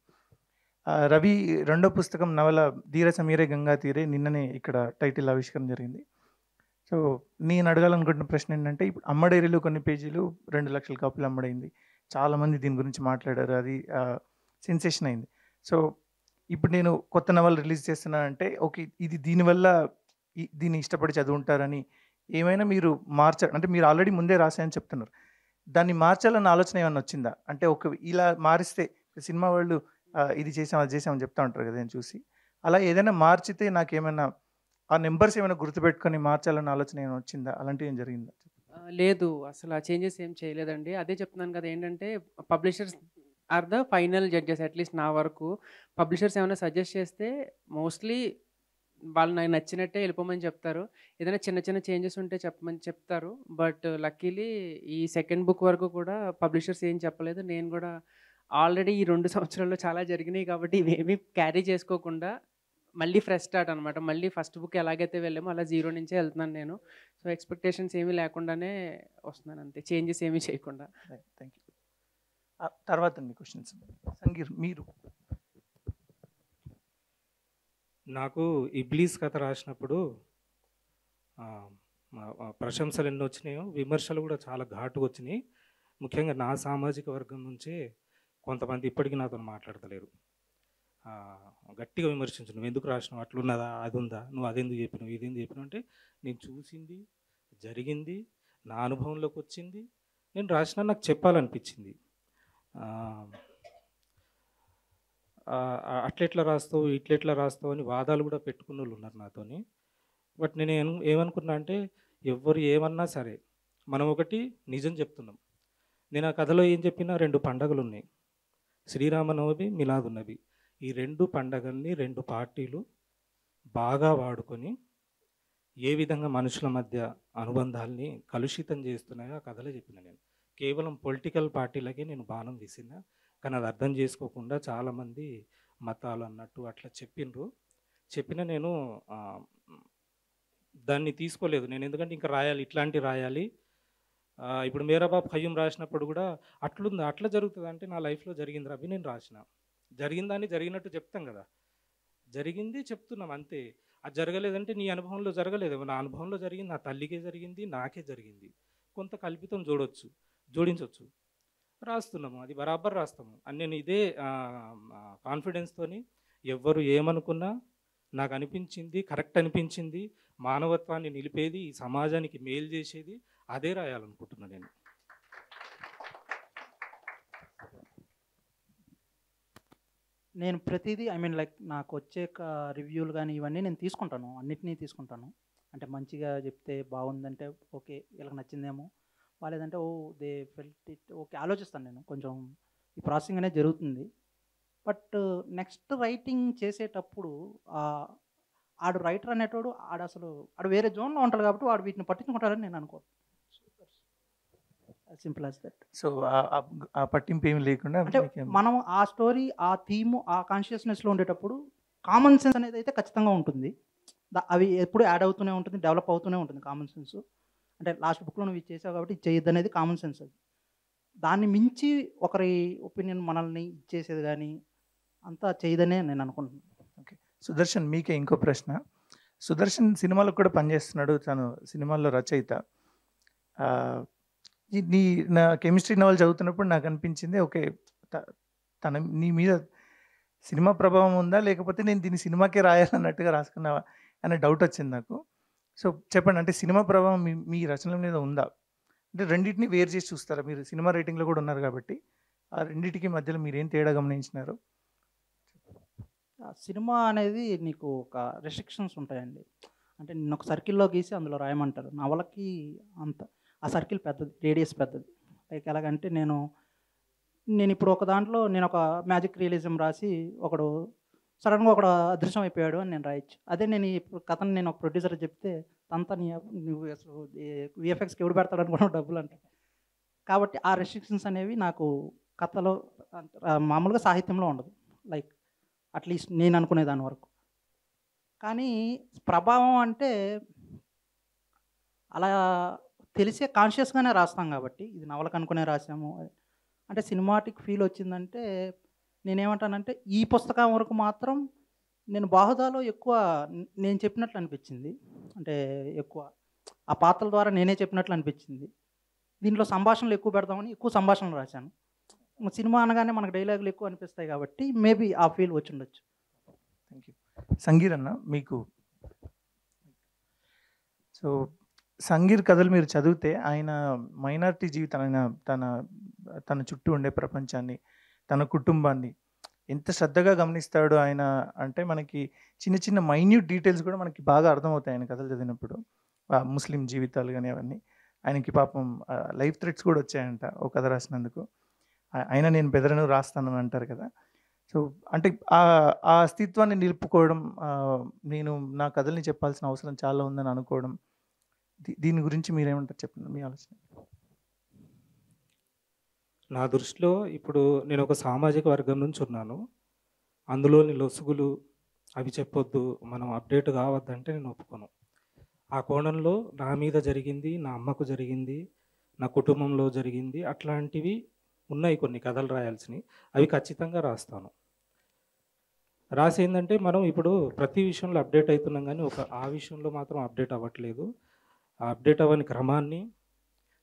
రవి రెండో పుస్తకం నవల ధీర సమీరే గంగా తీరే నిన్ననే ఇక్కడ టైటిల్ ఆవిష్కరణ జరిగింది. సో నేను అడగాలనుకుంటున్న ప్రశ్న ఏంటంటే, ఇప్పుడు అమ్మ డైరీలో కొన్ని పేజీలు 2 లక్షల కాపీలు అమ్మడైంది. చాలామంది దీని గురించి మాట్లాడారు, అది సెన్సేషన్ అయింది. సో ఇప్పుడు నేను కొత్త నవల రిలీజ్ చేస్తున్నానంటే ఓకే, ఇది దీనివల్ల దీన్ని ఇష్టపడి చదువుంటారని ఏమైనా మీరు అంటే మీరు ఆల్రెడీ ముందే రాశాయని చెప్తున్నారు, దాన్ని మార్చాలన్న ఆలోచన ఏమైనా వచ్చిందా? అంటే ఇలా మారిస్తే సినిమా వాళ్ళు ఇది చేసాం అది చేసామని చెప్తా ఉంటారు కదా నేను చూసి, అలా ఏదైనా మార్చితే నాకేమైనా ఆ నెంబర్స్ ఏమైనా గుర్తుపెట్టుకొని మార్చాలన్న ఆలోచన ఏమైనా వచ్చిందా? అలాంటివి ఏం జరిగిందా? లేదు, అసలు ఆ చేంజెస్ ఏం చేయలేదండి. అదే చెప్తున్నాను కదా, ఏంటంటే publishers are the final judges. At least నా వరకు పబ్లిషర్స్ ఏమైనా సజెస్ట్ చేస్తే మోస్ట్లీ వాళ్ళు నాకు నచ్చినట్టే వెళ్ళిపోమని చెప్తారు. ఏదైనా చిన్న చిన్న చేంజెస్ ఉంటే చెప్పమని చెప్తారు. బట్ లక్కీలీ ఈ సెకండ్ బుక్ వరకు కూడా పబ్లిషర్స్ ఏం చెప్పలేదు. నేను కూడా ఆల్రెడీ ఈ 2 సంవత్సరాల్లో చాలా జరిగినాయి కాబట్టి ఇవేమీ క్యారీ చేసుకోకుండా మళ్ళీ ఫ్రెష్ స్టార్ట్ అనమాట. మళ్ళీ ఫస్ట్ బుక్ ఎలాగైతే వెళ్ళామో అలా 0 నుంచే వెళ్తున్నాను నేను. సో ఎక్స్పెక్టేషన్స్ ఏమీ లేకుండానే వస్తున్నాను అంతే, చేంజెస్ ఏమీ చేయకుండా. Thank you. తర్వాత మీ క్వశ్చన్స్. సంగీర్, మీరు. నాకు ఇబ్లీస్ కథ రాసినప్పుడు ప్రశంసలు ఎన్ని వచ్చినాయో, విమర్శలు కూడా చాలా ఘాటుగా వచ్చినాయి. ముఖ్యంగా నా సామాజిక వర్గం నుంచే కొంతమంది ఇప్పటికీ నాతో మాట్లాడతలేరు. గట్టిగా విమర్శించు, నువ్వు ఎందుకు రాసినావు, అట్లున్నదా, అది ఉందా, నువ్వు అదెందుకు చెప్పినావు, ఇదెందుకు చెప్పినావు అంటే నేను చూసింది జరిగింది, నా అనుభవంలోకి వచ్చింది, నేను రాసినా నాకు చెప్పాలనిపించింది. అట్లెట్లా రాస్తావు ఇట్లెట్లా రాస్తావు అని వాదాలు కూడా పెట్టుకున్న వాళ్ళు ఉన్నారు నాతోని. బట్ నేను ఏమనుకున్నా అంటే, ఎవ్వరు ఏమన్నా సరే మనం ఒకటి నిజం చెప్తున్నాం. నేను ఆ కథలో ఏం చెప్పినా 2 పండగలు ఉన్నాయి, శ్రీరామనవమి, మిలాదున్నబి. ఈ 2 పండగల్ని 2 పార్టీలు బాగా వాడుకొని ఏ విధంగా మనుషుల మధ్య అనుబంధాల్ని కలుషితం చేస్తున్నాయో ఆ కథలో చెప్పిన. నేను కేవలం పొలిటికల్ పార్టీలకే నేను బాణం వేసిన, కానీ అది అర్థం చేసుకోకుండా చాలామంది మతాలు అన్నట్టు అట్లా చెప్పిన నేను దాన్ని తీసుకోలేదు నేను. ఎందుకంటే ఇంకా రాయాలి, ఇట్లాంటివి రాయాలి. ఇప్పుడు మేరా బాబు ఖయ్యూమ్ రాసినప్పుడు కూడా అట్లుంది, అట్లా జరుగుతుంది అంటే నా లైఫ్లో జరిగింది రవి, నేను రాసిన జరిగిందాన్ని జరిగినట్టు చెప్తాం కదా, జరిగింది చెప్తున్నాం అంతే. అది జరగలేదంటే నీ అనుభవంలో జరగలేదు, నా అనుభవంలో జరిగింది, నా తల్లికే జరిగింది, నాకే జరిగింది. కొంత కల్పితం జోడించవచ్చు, రాస్తున్నాము, అది బరాబర్ రాస్తాము అని నేను ఇదే కాన్ఫిడెన్స్తోని. ఎవ్వరు ఏమనుకున్నా నాకు అనిపించింది కరెక్ట్ అనిపించింది, మానవత్వాన్ని నిలిపేది, ఈ సమాజానికి మేలు చేసేది అదే రాయాలనుకుంటున్నాను నేను. నేను ప్రతిదీ లైక్ నాకు వచ్చే రివ్యూలు కానీ ఇవన్నీ నేను తీసుకుంటాను, అన్నిటినీ తీసుకుంటాను. అంటే మంచిగా చెప్తే బాగుందంటే ఓకే, వీళ్ళకి నచ్చిందేమో, బాగాలేదంటే దే ఫెల్ట్ ఇట్ ఓకే, ఆలోచిస్తాను నేను. కొంచెం ఈ ప్రాసెసింగ్ అనేది జరుగుతుంది. బట్ నెక్స్ట్ రైటింగ్ చేసేటప్పుడు ఆడు రైటర్ అనేటోడు ఆడు వేరే జోన్లో ఉంటాడు కాబట్టి వాడు వీటిని పట్టించుకుంటాడని నేను అనుకోను. Simple as that. సో ఆ పట్టింపు ఏమి లేకుండా అంటే మనం ఆ స్టోరీ, ఆ థీమ్, ఆ కాన్షియస్నెస్లో ఉండేటప్పుడు కామన్ సెన్స్ అనేది అయితే ఖచ్చితంగా ఉంటుంది. అవి ఎప్పుడు యాడ్ అవుతూనే ఉంటుంది, డెవలప్ అవుతూనే ఉంటుంది కామన్ సెన్స్. అంటే లాస్ట్ బుక్లో నువ్వు ఇది చేసావు కాబట్టి ఇది చేయొద్దు అనేది కామన్ సెన్స్. అది దాన్ని మించి ఒకరి ఒపీనియన్ మనల్ని ఇచ్చేసేది కానీ అంతా చేయదనే నేను అనుకుంటున్నాను. ఓకే, సుదర్శన్ మీకే ఇంకో ప్రశ్న. సుదర్శన్ సినిమాలకు కూడా పనిచేస్తున్నాడు, తను సినిమాల్లో రచయిత. నా కెమిస్ట్రీ నవల్ చదువుతున్నప్పుడు నాకు అనిపించింది, ఓకే తన నీ మీద సినిమా ప్రభావం ఉందా లేకపోతే నేను దీన్ని సినిమాకే రాయాలన్నట్టుగా రాసుకున్నావా అనే డౌట్ వచ్చింది నాకు. సో చెప్పండి, అంటే సినిమా ప్రభావం మీ రచనల మీద ఉందా? అంటే రెండింటిని వేరు చేసి చూస్తారా? మీరు సినిమా రేటింగ్లో కూడా ఉన్నారు కాబట్టి ఆ రెండింటికి మధ్యలో మీరు ఏం తేడా గమనించినారు? సినిమా అనేది నీకు ఒక రెస్ట్రిక్షన్స్ ఉంటాయండి. అంటే నిన్న ఒక సర్కిల్లో గీసి అందులో రాయమంటారు. నవలకి అంత ఆ సర్కిల్ పెద్దది, రేడియస్ పెద్దది. లైక్ ఎలాగంటే నేను ఇప్పుడు ఒక దాంట్లో నేను ఒక మ్యాజిక్ రియలిజం రాసి ఒకడు సడన్గా ఒకడు అదృశ్యం అయిపోయాడు అని నేను రాయొచ్చు. అదే నేను ఇప్పుడు కథను నేను ఒక ప్రొడ్యూసర్ చెప్తే అంతా నువ్వు అసలు విఎఫ్ఎక్స్కి ఎవడు పెడతాడు అనుకున్నావు డబ్బులు అంటే. కాబట్టి ఆ రెస్ట్రిక్షన్స్ అనేవి నాకు కథలో మామూలుగా సాహిత్యంలో ఉండదు, లైక్ అట్లీస్ట్ నేను అనుకునే దాని వరకు. కానీ ప్రభావం అంటే అలా తెలిసే కాన్షియస్గానే రాస్తాం కాబట్టి, ఇది నవలకు అనుకునే రాసాము అంటే సినిమాటిక్ ఫీల్ వచ్చిందంటే నేనేమంటానంటే ఈ పుస్తకం వరకు మాత్రం నేను బాహుదాలో ఎక్కువ నేను చెప్పినట్లు అనిపించింది. అంటే ఎక్కువ ఆ పాత్రల ద్వారా నేనే చెప్పినట్లు అనిపించింది. దీంట్లో సంభాషణలు ఎక్కువ పెడదామని ఎక్కువ సంభాషణలు రాశాను. సినిమా అనగానే మనకు డైలాగులు ఎక్కువ అనిపిస్తాయి కాబట్టి మేబీ ఆ ఫీల్ వచ్చి ఉండొచ్చు. Thank you. సంగీర్ అన్న, మీకు సో సంగీర్ కథలు మీరు చదివితే ఆయన మైనారిటీ జీవితాన్ని, తన చుట్టూ ఉండే ప్రపంచాన్ని, తన కుటుంబాన్ని ఎంత శ్రద్ధగా గమనిస్తాడు ఆయన అంటే మనకి చిన్న చిన్న మైన్యూట్ డీటెయిల్స్ కూడా మనకి బాగా అర్థమవుతాయి ఆయన కథలు చదివినప్పుడు. ముస్లిం జీవితాలు కానీ అవన్నీ. ఆయనకి పాపం లైఫ్ థ్రెట్స్ కూడా వచ్చాయంట ఒక కథ రాసినందుకు. ఆయన నేను బెదరను రాస్తాను అంటారు కదా. సో అంటే ఆ అస్తిత్వాన్ని నిలుపుకోవడం, నేను నా కథల్ని చెప్పాల్సిన అవసరం చాలా ఉందని అనుకోవడం, దీని గురించి మీరేమంటారు చెప్పండి, మీ ఆలోచన. నా దృష్టిలో ఇప్పుడు నేను ఒక సామాజిక వర్గం నుంచి ఉన్నాను. అందులోని లొసుగులు అవి చెప్పొద్దు, మనం అప్డేట్ కావద్దంటే నేను ఒప్పుకోను. ఆ కోణంలో నా మీద జరిగింది, నా అమ్మకు జరిగింది, నా కుటుంబంలో జరిగింది, అట్లాంటివి ఉన్నాయి కొన్ని కథలు రాయాల్సినవి. అవి ఖచ్చితంగా రాస్తాను. రాసి ఏంటంటే మనం ఇప్పుడు ప్రతి విషయంలో అప్డేట్ అవుతున్నాం కానీ ఆ విషయంలో మాత్రం అప్డేట్ అవ్వట్లేదు. ఆ అప్డేట్ అవ్వని క్రమాన్ని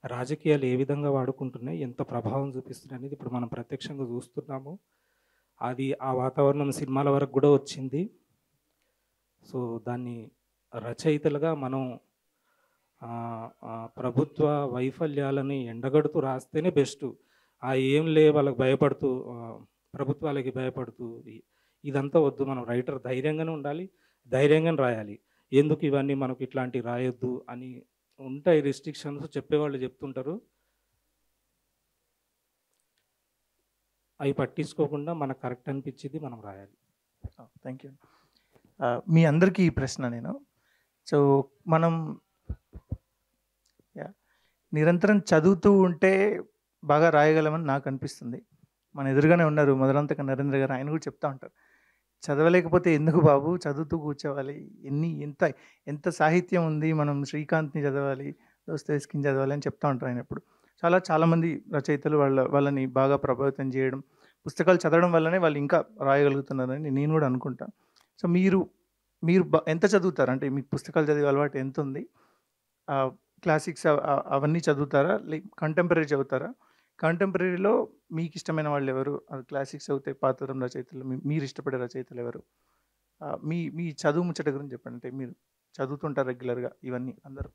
రాజకీయాలు ఏ విధంగా వాడుకుంటున్నాయి, ఎంత ప్రభావం చూపిస్తున్నాయి అనేది ఇప్పుడు మనం ప్రత్యక్షంగా చూస్తున్నాము. అది ఆ వాతావరణం సినిమాల వరకు కూడా వచ్చింది. సో దాన్ని రచయితలుగా మనం ప్రభుత్వ వైఫల్యాలని ఎండగడుతూ రాస్తేనే బెస్ట్. ఏం వాళ్ళకి భయపడుతూ, ప్రభుత్వాలకి భయపడుతూ ఇదంతా వద్దు. మనం రైటర్ ధైర్యంగానే ఉండాలి, ధైర్యంగానే రాయాలి. ఎందుకు ఇవన్నీ మనకు ఇట్లాంటివి రాయొద్దు అని ఉంటాయి రిస్ట్రిక్షన్స్, చెప్పేవాళ్ళు చెప్తుంటారు. అవి పట్టించుకోకుండా మనకు కరెక్ట్ అనిపించింది మనం రాయాలి. Thank you. మీ అందరికీ ఈ ప్రశ్న నేను. సో మనం నిరంతరం చదువుతూ ఉంటే బాగా రాయగలమని నాకు అనిపిస్తుంది. మన ఎదురుగానే ఉన్నారు మొదలంతక నరేంద్ర గారు, ఆయన కూడా చెప్తా ఉంటారు, చదవలేకపోతే ఎందుకు బాబు, చదువుతూ కూర్చోవాలి, ఎంత సాహిత్యం ఉంది, మనం శ్రీకాంత్ని చదవాలి, దోస్తోయెవ్స్కీని చదవాలి అని చెప్తా ఉంటారు ఆయన ఎప్పుడు. చాలామంది రచయితలు వాళ్ళని బాగా ప్రభావితం చేయడం, పుస్తకాలు చదవడం వల్లనే వాళ్ళు ఇంకా రాయగలుగుతున్నారని నేను కూడా అనుకుంటాను. సో మీరు ఎంత చదువుతారు, అంటే మీకు పుస్తకాలు చదివే అలవాటు ఎంత ఉంది? క్లాసిక్స్ అవన్నీ చదువుతారా, లైక్ కంటెంపరీ చదువుతారా? కంటెంపరీలో మీకు ఇష్టమైన వాళ్ళు ఎవరు? క్లాసిక్స్ చదివితే పాతతరం రచయితలు, మీరు ఇష్టపడే రచయితలు ఎవరు? మీ చదువు ముచ్చట గురించి చెప్పండి. అంటే మీరు చదువుతుంటారు రెగ్యులర్గా ఇవన్నీ అందరూ?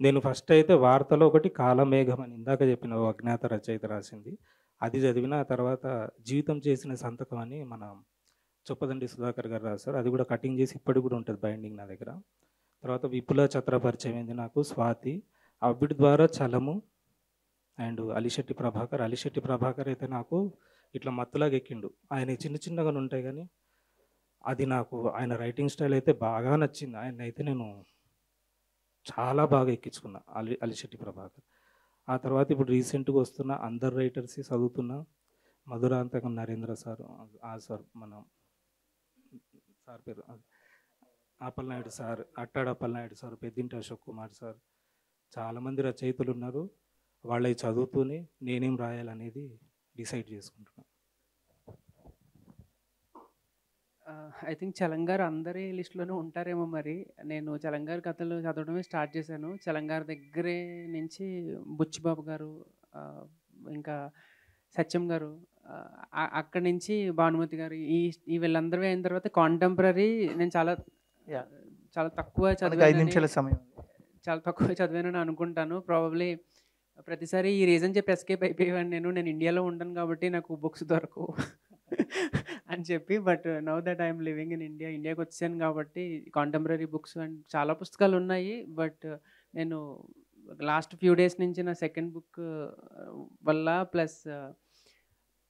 నేను ఫస్ట్ అయితే వార్తలో ఒకటి కాలమేఘం అని ఇందాక చెప్పిన అజ్ఞాత రచయిత రాసింది, అది చదివిన. తర్వాత జీవితం చేసిన సంతకం అని మన చొప్పదండి సుధాకర్ గారు రాశారు, అది కూడా కటింగ్ చేసి ఇప్పటికి కూడా ఉంటుంది బైండింగ్ నా దగ్గర. తర్వాత విపుల చత్ర పరిచయం అయింది నాకు, స్వాతి. అవిటి ద్వారా చలము అండ్ అలిశెట్టి ప్రభాకర్ అయితే నాకు ఇట్లా మత్తులాగా ఎక్కిండు. ఆయన చిన్న చిన్నగా ఉంటాయి కానీ అది నాకు ఆయన రైటింగ్ స్టైల్ అయితే బాగా నచ్చింది. ఆయన అయితే నేను చాలా బాగా ఎక్కించుకున్నా అలిశెట్టి ప్రభాకర్. ఆ తర్వాత ఇప్పుడు రీసెంట్గా వస్తున్న అందరు రైటర్స్ చదువుతున్నా మధురాంతకం నరేంద్ర సార్, ఆ సార్ మన సార్ పేరు అప్పలనాయుడు సార్, అట్టాడు అప్పలనాయుడు సార్, పెద్దింటి అశోక్ కుమార్ సార్, చాలామంది రచయితలు ఉన్నారు. వాళ్ళవి చదువుతూనే నేనేం రాయాలనేది డిసైడ్ చేసుకుంటున్నాను. ఐ థింక్ చలంగారు అందరి లిస్టులోనూ ఉంటారేమో మరి. నేను చలంగారు కథలు చదవడమే స్టార్ట్ చేశాను. చలంగారు దగ్గరే నుంచి బుచ్చిబాబు గారు, ఇంకా సత్యం గారు, అక్కడి నుంచి భానుమతి గారు, ఈ వీళ్ళందరూ అయిన తర్వాత కాంటెంపరీ నేను చాలా తక్కువ చదివాను, చాలా తక్కువ చదివానని అనుకుంటాను. ప్రాబబ్లీ ప్రతిసారి ఈ రీజన్ చెప్పి ఎస్కేప్ అయిపోయేవాడిని. నేను ఇండియాలో ఉండను కాబట్టి నాకు బుక్స్ దొరకవు అని చెప్పి. But now that I'm living in ఇండియాకి వచ్చాను కాబట్టి కాంటెంపరీ బుక్స్ అండ్ చాలా పుస్తకాలు ఉన్నాయి. బట్ నేను లాస్ట్ ఫ్యూ డేస్ నుంచి నా సెకండ్ బుక్ వల్ల ప్లస్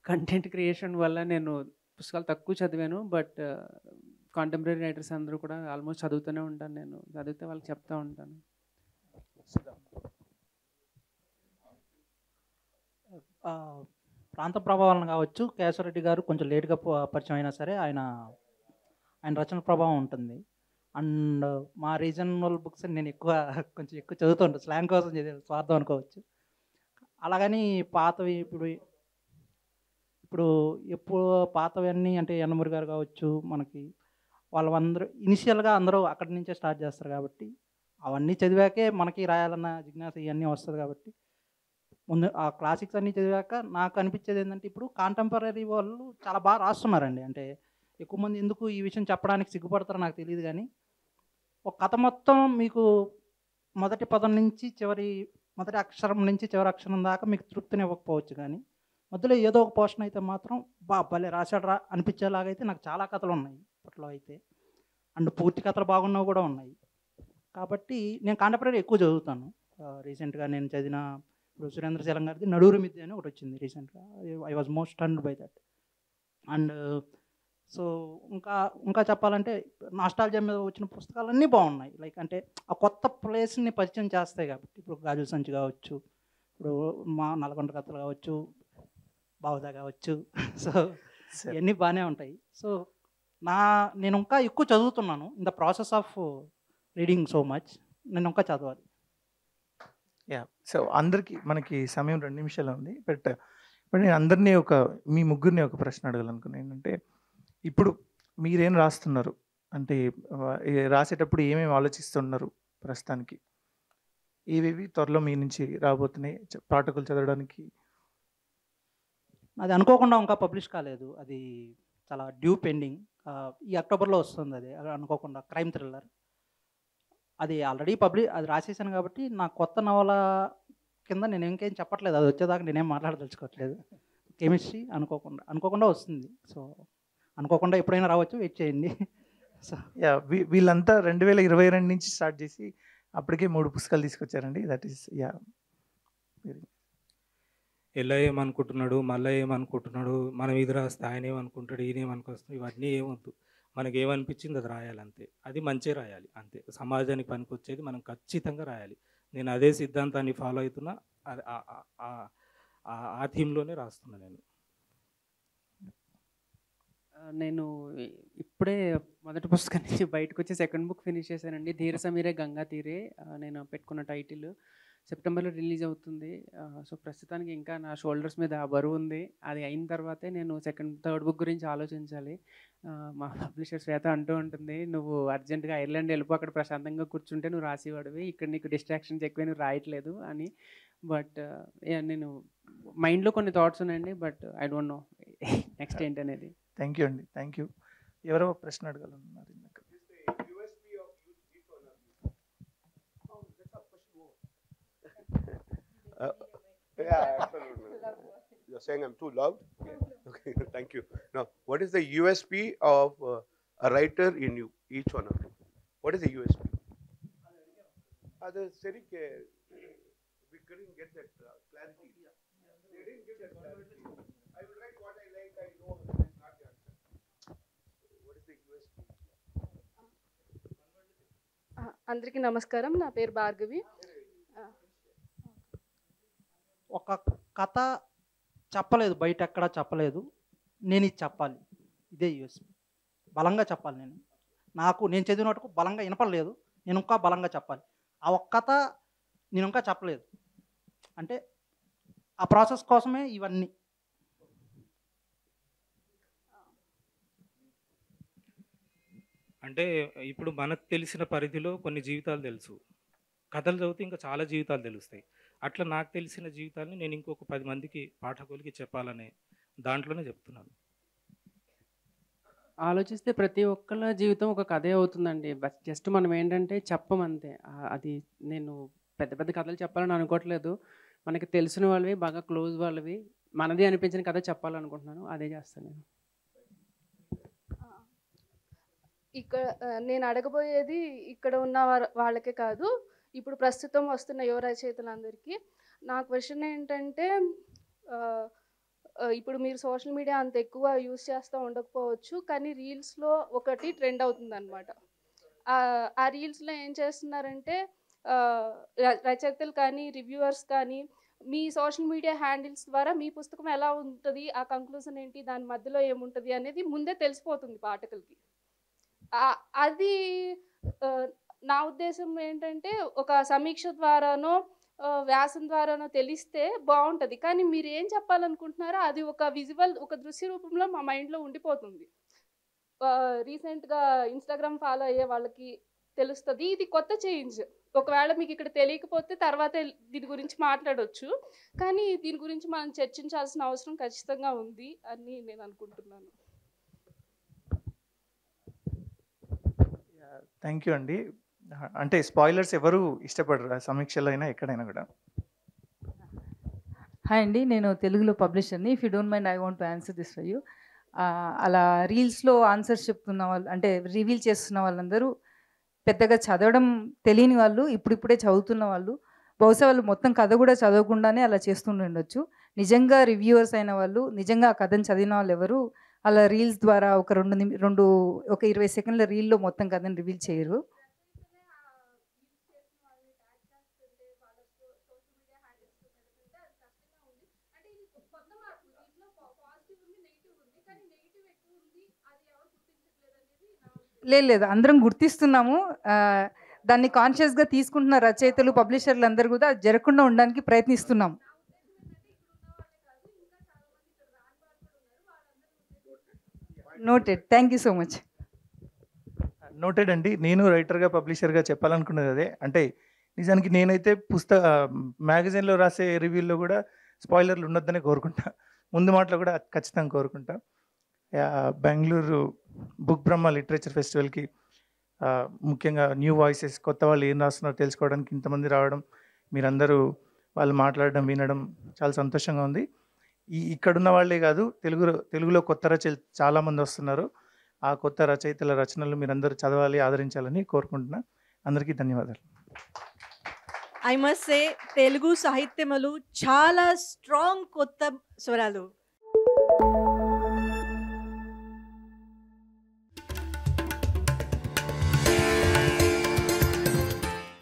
కంటెంట్ క్రియేషన్ వల్ల నేను పుస్తకాలు తక్కువ చదివాను. బట్ కాంటెంపరీ రైటర్స్ అందరూ కూడా ఆల్మోస్ట్ చదువుతూనే ఉంటాను. నేను చదివితే వాళ్ళకి చెప్తూ ఉంటాను. ప్రాంత ప్రభావం కావచ్చు, కేశవరెడ్డి గారు కొంచెం లేట్గా పరిచయం అయినా సరే ఆయన రచన ప్రభావం ఉంటుంది. అండ్ మా రీజనల్ బుక్స్ నేను కొంచెం ఎక్కువ చదువుతూ ఉంటాను. స్లాంగ్ కోసం చదివే స్వార్థం అనుకోవచ్చు. అలాగని పాతవి ఇప్పుడు పాతవి అన్నీ అంటే యన్నమూరి గారు కావచ్చు, మనకి వాళ్ళందరూ ఇనిషియల్గా అందరూ అక్కడి నుంచే స్టార్ట్ చేస్తారు కాబట్టి అవన్నీ చదివాకే మనకి రాయాలన్న జిజ్ఞాస ఇవన్నీ వస్తుంది కాబట్టి ముందు ఆ క్లాసిక్స్ అన్నీ చదివాక నాకు అనిపించేది ఏంటంటే ఇప్పుడు కాంటెంపరీ వాళ్ళు చాలా బాగా రాస్తున్నారండి. అంటే ఎక్కువ మంది ఎందుకు ఈ విషయం చెప్పడానికి సిగ్గుపడతారో నాకు తెలియదు కానీ ఒక కథ మొత్తం మీకు మొదటి పదం నుంచి మొదటి అక్షరం నుంచి చివరి అక్షరం దాకా మీకు తృప్తిని ఇవ్వకపోవచ్చు, కానీ మధ్యలో ఏదో ఒక పోర్షన్ అయితే మాత్రం భలే రాశాడరా అనిపించేలాగైతే నాకు చాలా కథలు ఉన్నాయి అప్పట్లో అయితే. అండ్ పూర్తి కథలు బాగున్నవి కూడా ఉన్నాయి. కాబట్టి నేను కాంటెంపరీ ఎక్కువ చదువుతాను. రీసెంట్గా నేను చదివిన ఇప్పుడు సురేంద్ర శైలం గారిది నడూరు మిద్దె అని ఒకటి వచ్చింది రీసెంట్గా. I was most stunned by that. And so ఇంకా చెప్పాలంటే నాస్టాల్జియా మీద వచ్చిన పుస్తకాలన్నీ బాగున్నాయి. లైక్ అంటే ఆ కొత్త ప్లేస్ని పరిచయం చేస్తాయి కాబట్టి ఇప్పుడు గాజుల సంచి కావచ్చు, ఇప్పుడు మా నల్గొండ కథలు కావచ్చు, బావుదా కావచ్చు. సో ఇవన్నీ బాగానే ఉంటాయి. సో నేను ఇంకా ఎక్కువ చదువుతున్నాను. In the process of reading so much. నేను ఇంకా చదవాలి. సో అందరికీ మనకి సమయం 2 నిమిషాలు ఉంది. బట్ నేను అందరినీ మీ ముగ్గురిని ఒక ప్రశ్న అడగాలనుకున్నాను. ఏంటంటే ఇప్పుడు మీరేం రాస్తున్నారు అంటే రాసేటప్పుడు ఏమేమి ఆలోచిస్తున్నారు ప్రస్తుతానికి? ఏవేవి త్వరలో మీ నుంచి రాబోతున్నాయి పాఠకులు చదవడానికి? అది అనుకోకుండా ఇంకా పబ్లిష్ కాలేదు. అది చాలా డ్యూ పెండింగ్. ఈ అక్టోబర్లో వస్తుంది. అది అనుకోకుండా క్రైమ్ థ్రిల్లర్. అది ఆల్రెడీ అది రాసేసాను కాబట్టి నా కొత్త నవల కింద నేను ఇంకేం చెప్పట్లేదు. అది వచ్చేదాకా నేనేం మాట్లాడదలుచుకోవట్లేదు. కెమిస్ట్రీ అనుకోకుండా వస్తుంది. సో అనుకోకుండా ఎప్పుడైనా రావచ్చు, వెయిట్ చేయండి. సో వీళ్ళంతా 2022 నుంచి స్టార్ట్ చేసి అప్పటికే 3 పుస్తకాలు తీసుకొచ్చారండి. దట్ ఈస్ ఎలా ఏమనుకుంటున్నాడు, మళ్ళీ ఏమనుకుంటున్నాడు, మనం ఇది రాస్తే ఆయన ఏమనుకుంటాడు, ఈయన ఏమనుకొస్తాడు, ఇవన్నీ ఏమొద్దు. మనకి ఏమనిపించింది అది రాయాలి అంతే. అది మంచిగా రాయాలి అంతే. సమాజానికి పనికొచ్చేది మనం ఖచ్చితంగా రాయాలి. నేను అదే సిద్ధాంతాన్ని ఫాలో అవుతున్నా. ఆ థీమ్లోనే రాస్తున్నా. నేను ఇప్పుడే మొదటి పుస్తకం నుంచి బయటకు వచ్చి సెకండ్ బుక్ ఫినిష్ చేశానండి. ధీర సమీరే గంగా తీరే నేను పెట్టుకున్న టైటిల్. సెప్టెంబర్లో రిలీజ్ అవుతుంది. సో ప్రస్తుతానికి ఇంకా నా షోల్డర్స్ మీద ఆ బరువు ఉంది. అది అయిన తర్వాతే నేను థర్డ్ బుక్ గురించి ఆలోచించాలి. మా పబ్లిషర్ శ్వేత అంటూ ఉంటుంది, నువ్వు అర్జెంటుగా ఐర్లాండ్ వెళ్ళిపో, అక్కడ ప్రశాంతంగా కూర్చుంటే నువ్వు రాసేవాడివి, ఇక్కడ నీకు డిస్ట్రాక్షన్స్ ఎక్కువ, నువ్వు రాయట్లేదు అని. బట్ నేను మైండ్లో కొన్ని థాట్స్ ఉన్నాయండి. But I don't know next ఏంటనేది. థ్యాంక్ యూ అండి. Thank you. ఎవరో ప్రశ్న అడగాలన్నారు. Yeah, absolutely. You're saying I'm too loud? Yeah. Okay, thank you. Now, what is the USP of a writer in you, each one of you? What is the USP? We couldn't get that clarity. They didn't give that clarity. I will write what I like. అందరికీ నమస్కారం. నా పేరు భార్గవి. ఒక కథ చెప్పలేదు, బయట ఎక్కడా చెప్పలేదు, నేను ఇది చెప్పాలి, ఇదే యూఎస్పీ. బలంగా చెప్పాలి. నేను చదివినట్టుకు బలంగా వినపడలేదు, నేను ఇంకా బలంగా చెప్పాలి. ఆ ఒక్క కథ నేను ఇంకా చెప్పలేదు, అంటే ఆ ప్రాసెస్ కోసమే ఇవన్నీ. అంటే ఇప్పుడు మనకు తెలిసిన పరిధిలో కొన్ని జీవితాలు తెలుసు, కథలు చదివితే ఇంకా చాలా జీవితాలు తెలుస్తాయి. అట్లా నాకు తెలిసిన జీవితాన్ని నేను ఇంకొక 10 మందికి పాఠకులకి చెప్పాలనే దాంట్లోనే చెప్తున్నాను. ఆలోచిస్తే ప్రతి ఒక్కళ్ళ జీవితం ఒక కథే అవుతుందండి. బట్ జస్ట్ మనం ఏంటంటే చెప్పమంతే. అది నేను పెద్ద పెద్ద కథలు చెప్పాలని అనుకోవట్లేదు. మనకి తెలిసిన వాళ్ళవి, బాగా క్లోజ్ వాళ్ళవి, మనది అనిపించిన కథ చెప్పాలనుకుంటున్నాను. అదే చేస్తాను నేను. ఇక్కడ నేను అడగబోయేది ఇక్కడ ఉన్న వాళ్ళకే కాదు, ఇప్పుడు ప్రస్తుతం వస్తున్న యువ రచయితలందరికీ. నా క్వశ్చన్ ఏంటంటే, ఇప్పుడు మీరు సోషల్ మీడియా అంత ఎక్కువ యూస్ చేస్తూ ఉండకపోవచ్చు, కానీ రీల్స్లో ఒకటి ట్రెండ్ అవుతుంది అనమాట. ఆ రీల్స్లో ఏం చేస్తున్నారంటే రచయితలు కానీ రివ్యూవర్స్ కానీ మీ సోషల్ మీడియా హ్యాండిల్స్ ద్వారా మీ పుస్తకం ఎలా ఉంటుంది, ఆ కంక్లూజన్ ఏంటి, దాని మధ్యలో ఏముంటుంది అనేది ముందే తెలిసిపోతుంది పాఠకులకి. అది నా ఉద్దేశం ఏంటంటే ఒక సమీక్ష ద్వారానో వ్యాసం ద్వారానో తెలిస్తే బాగుంటుంది. కానీ మీరు ఏం చెప్పాలనుకుంటున్నారో అది ఒక విజువల్, ఒక దృశ్య రూపంలో మా మైండ్లో ఉండిపోతుంది. రీసెంట్గా ఇన్స్టాగ్రామ్ ఫాలో అయ్యే వాళ్ళకి తెలుస్తుంది. ఇది కొత్త చేంజ్. ఒకవేళ మీకు ఇక్కడ తెలియకపోతే తర్వాత దీని గురించి మాట్లాడవచ్చు, కానీ దీని గురించి మనం చర్చించాల్సిన అవసరం ఖచ్చితంగా ఉంది అని నేను అనుకుంటున్నాను. థ్యాంక్ యూ అండి. అంటే స్పాయిలర్స్ ఎవరు ఇష్టపడరు సమీక్షలో అయినా ఎక్కడైనా కూడా. హాయ్ అండి, నేను తెలుగులో పబ్లిషర్ని. If you don't mind I want to answer this for you. అలా రీల్స్లో ఆన్సర్స్ చెప్తున్న వాళ్ళు, అంటే రివీల్ చేస్తున్న వాళ్ళందరూ పెద్దగా చదవడం తెలియని వాళ్ళు, ఇప్పుడిప్పుడే చదువుతున్న వాళ్ళు. బహుశా వాళ్ళు మొత్తం కథ కూడా చదవకుండానే అలా చేస్తుండొచ్చు. నిజంగా రివ్యూవర్స్ అయిన వాళ్ళు, నిజంగా ఆ కథను చదివిన వాళ్ళు ఎవరు అలా రీల్స్ ద్వారా ఒక 20 సెకండ్ల రీల్లో మొత్తం కథను రివీల్ చేయరు. లేదు, అందరం గుర్తిస్తున్నాము. దాన్ని కాన్షియస్గా తీసుకుంటున్న రచయితలు, పబ్లిషర్లు అందరూ కూడా అది జరగకుండా ఉండడానికి ప్రయత్నిస్తున్నాము. Noted. Thank you so much. Noted అండి. నేను రైటర్గా, పబ్లిషర్గా చెప్పాలనుకున్నది అదే. అంటే నిజానికి నేనైతే మ్యాగజైన్లో రాసే రివ్యూల్లో కూడా స్పాయిలర్లు ఉండొద్దనే కోరుకుంటా. ముందు మాటలో కూడా ఖచ్చితంగా కోరుకుంటా. బెంగళూరు బుక్ బ్రహ్మ లిటరేచర్ ఫెస్టివల్కి ముఖ్యంగా న్యూ వాయిసెస్, కొత్త వాళ్ళు ఏం రాస్తున్నారో తెలుసుకోవడానికి ఇంతమంది రావడం, మీరందరూ వాళ్ళు మాట్లాడడం వినడం చాలా సంతోషంగా ఉంది. ఇక్కడున్న వాళ్ళే కాదు, తెలుగులో కొత్త రచయితలు చాలామంది వస్తున్నారు. ఆ కొత్త రచయితల రచనలు మీరందరూ చదవాలి, ఆదరించాలని కోరుకుంటున్నా. అందరికీ ధన్యవాదాలు. ఐ మస్ట్ సే తెలుగు సాహిత్యములు చాలా స్ట్రాంగ్ కొత్త స్వరాలు.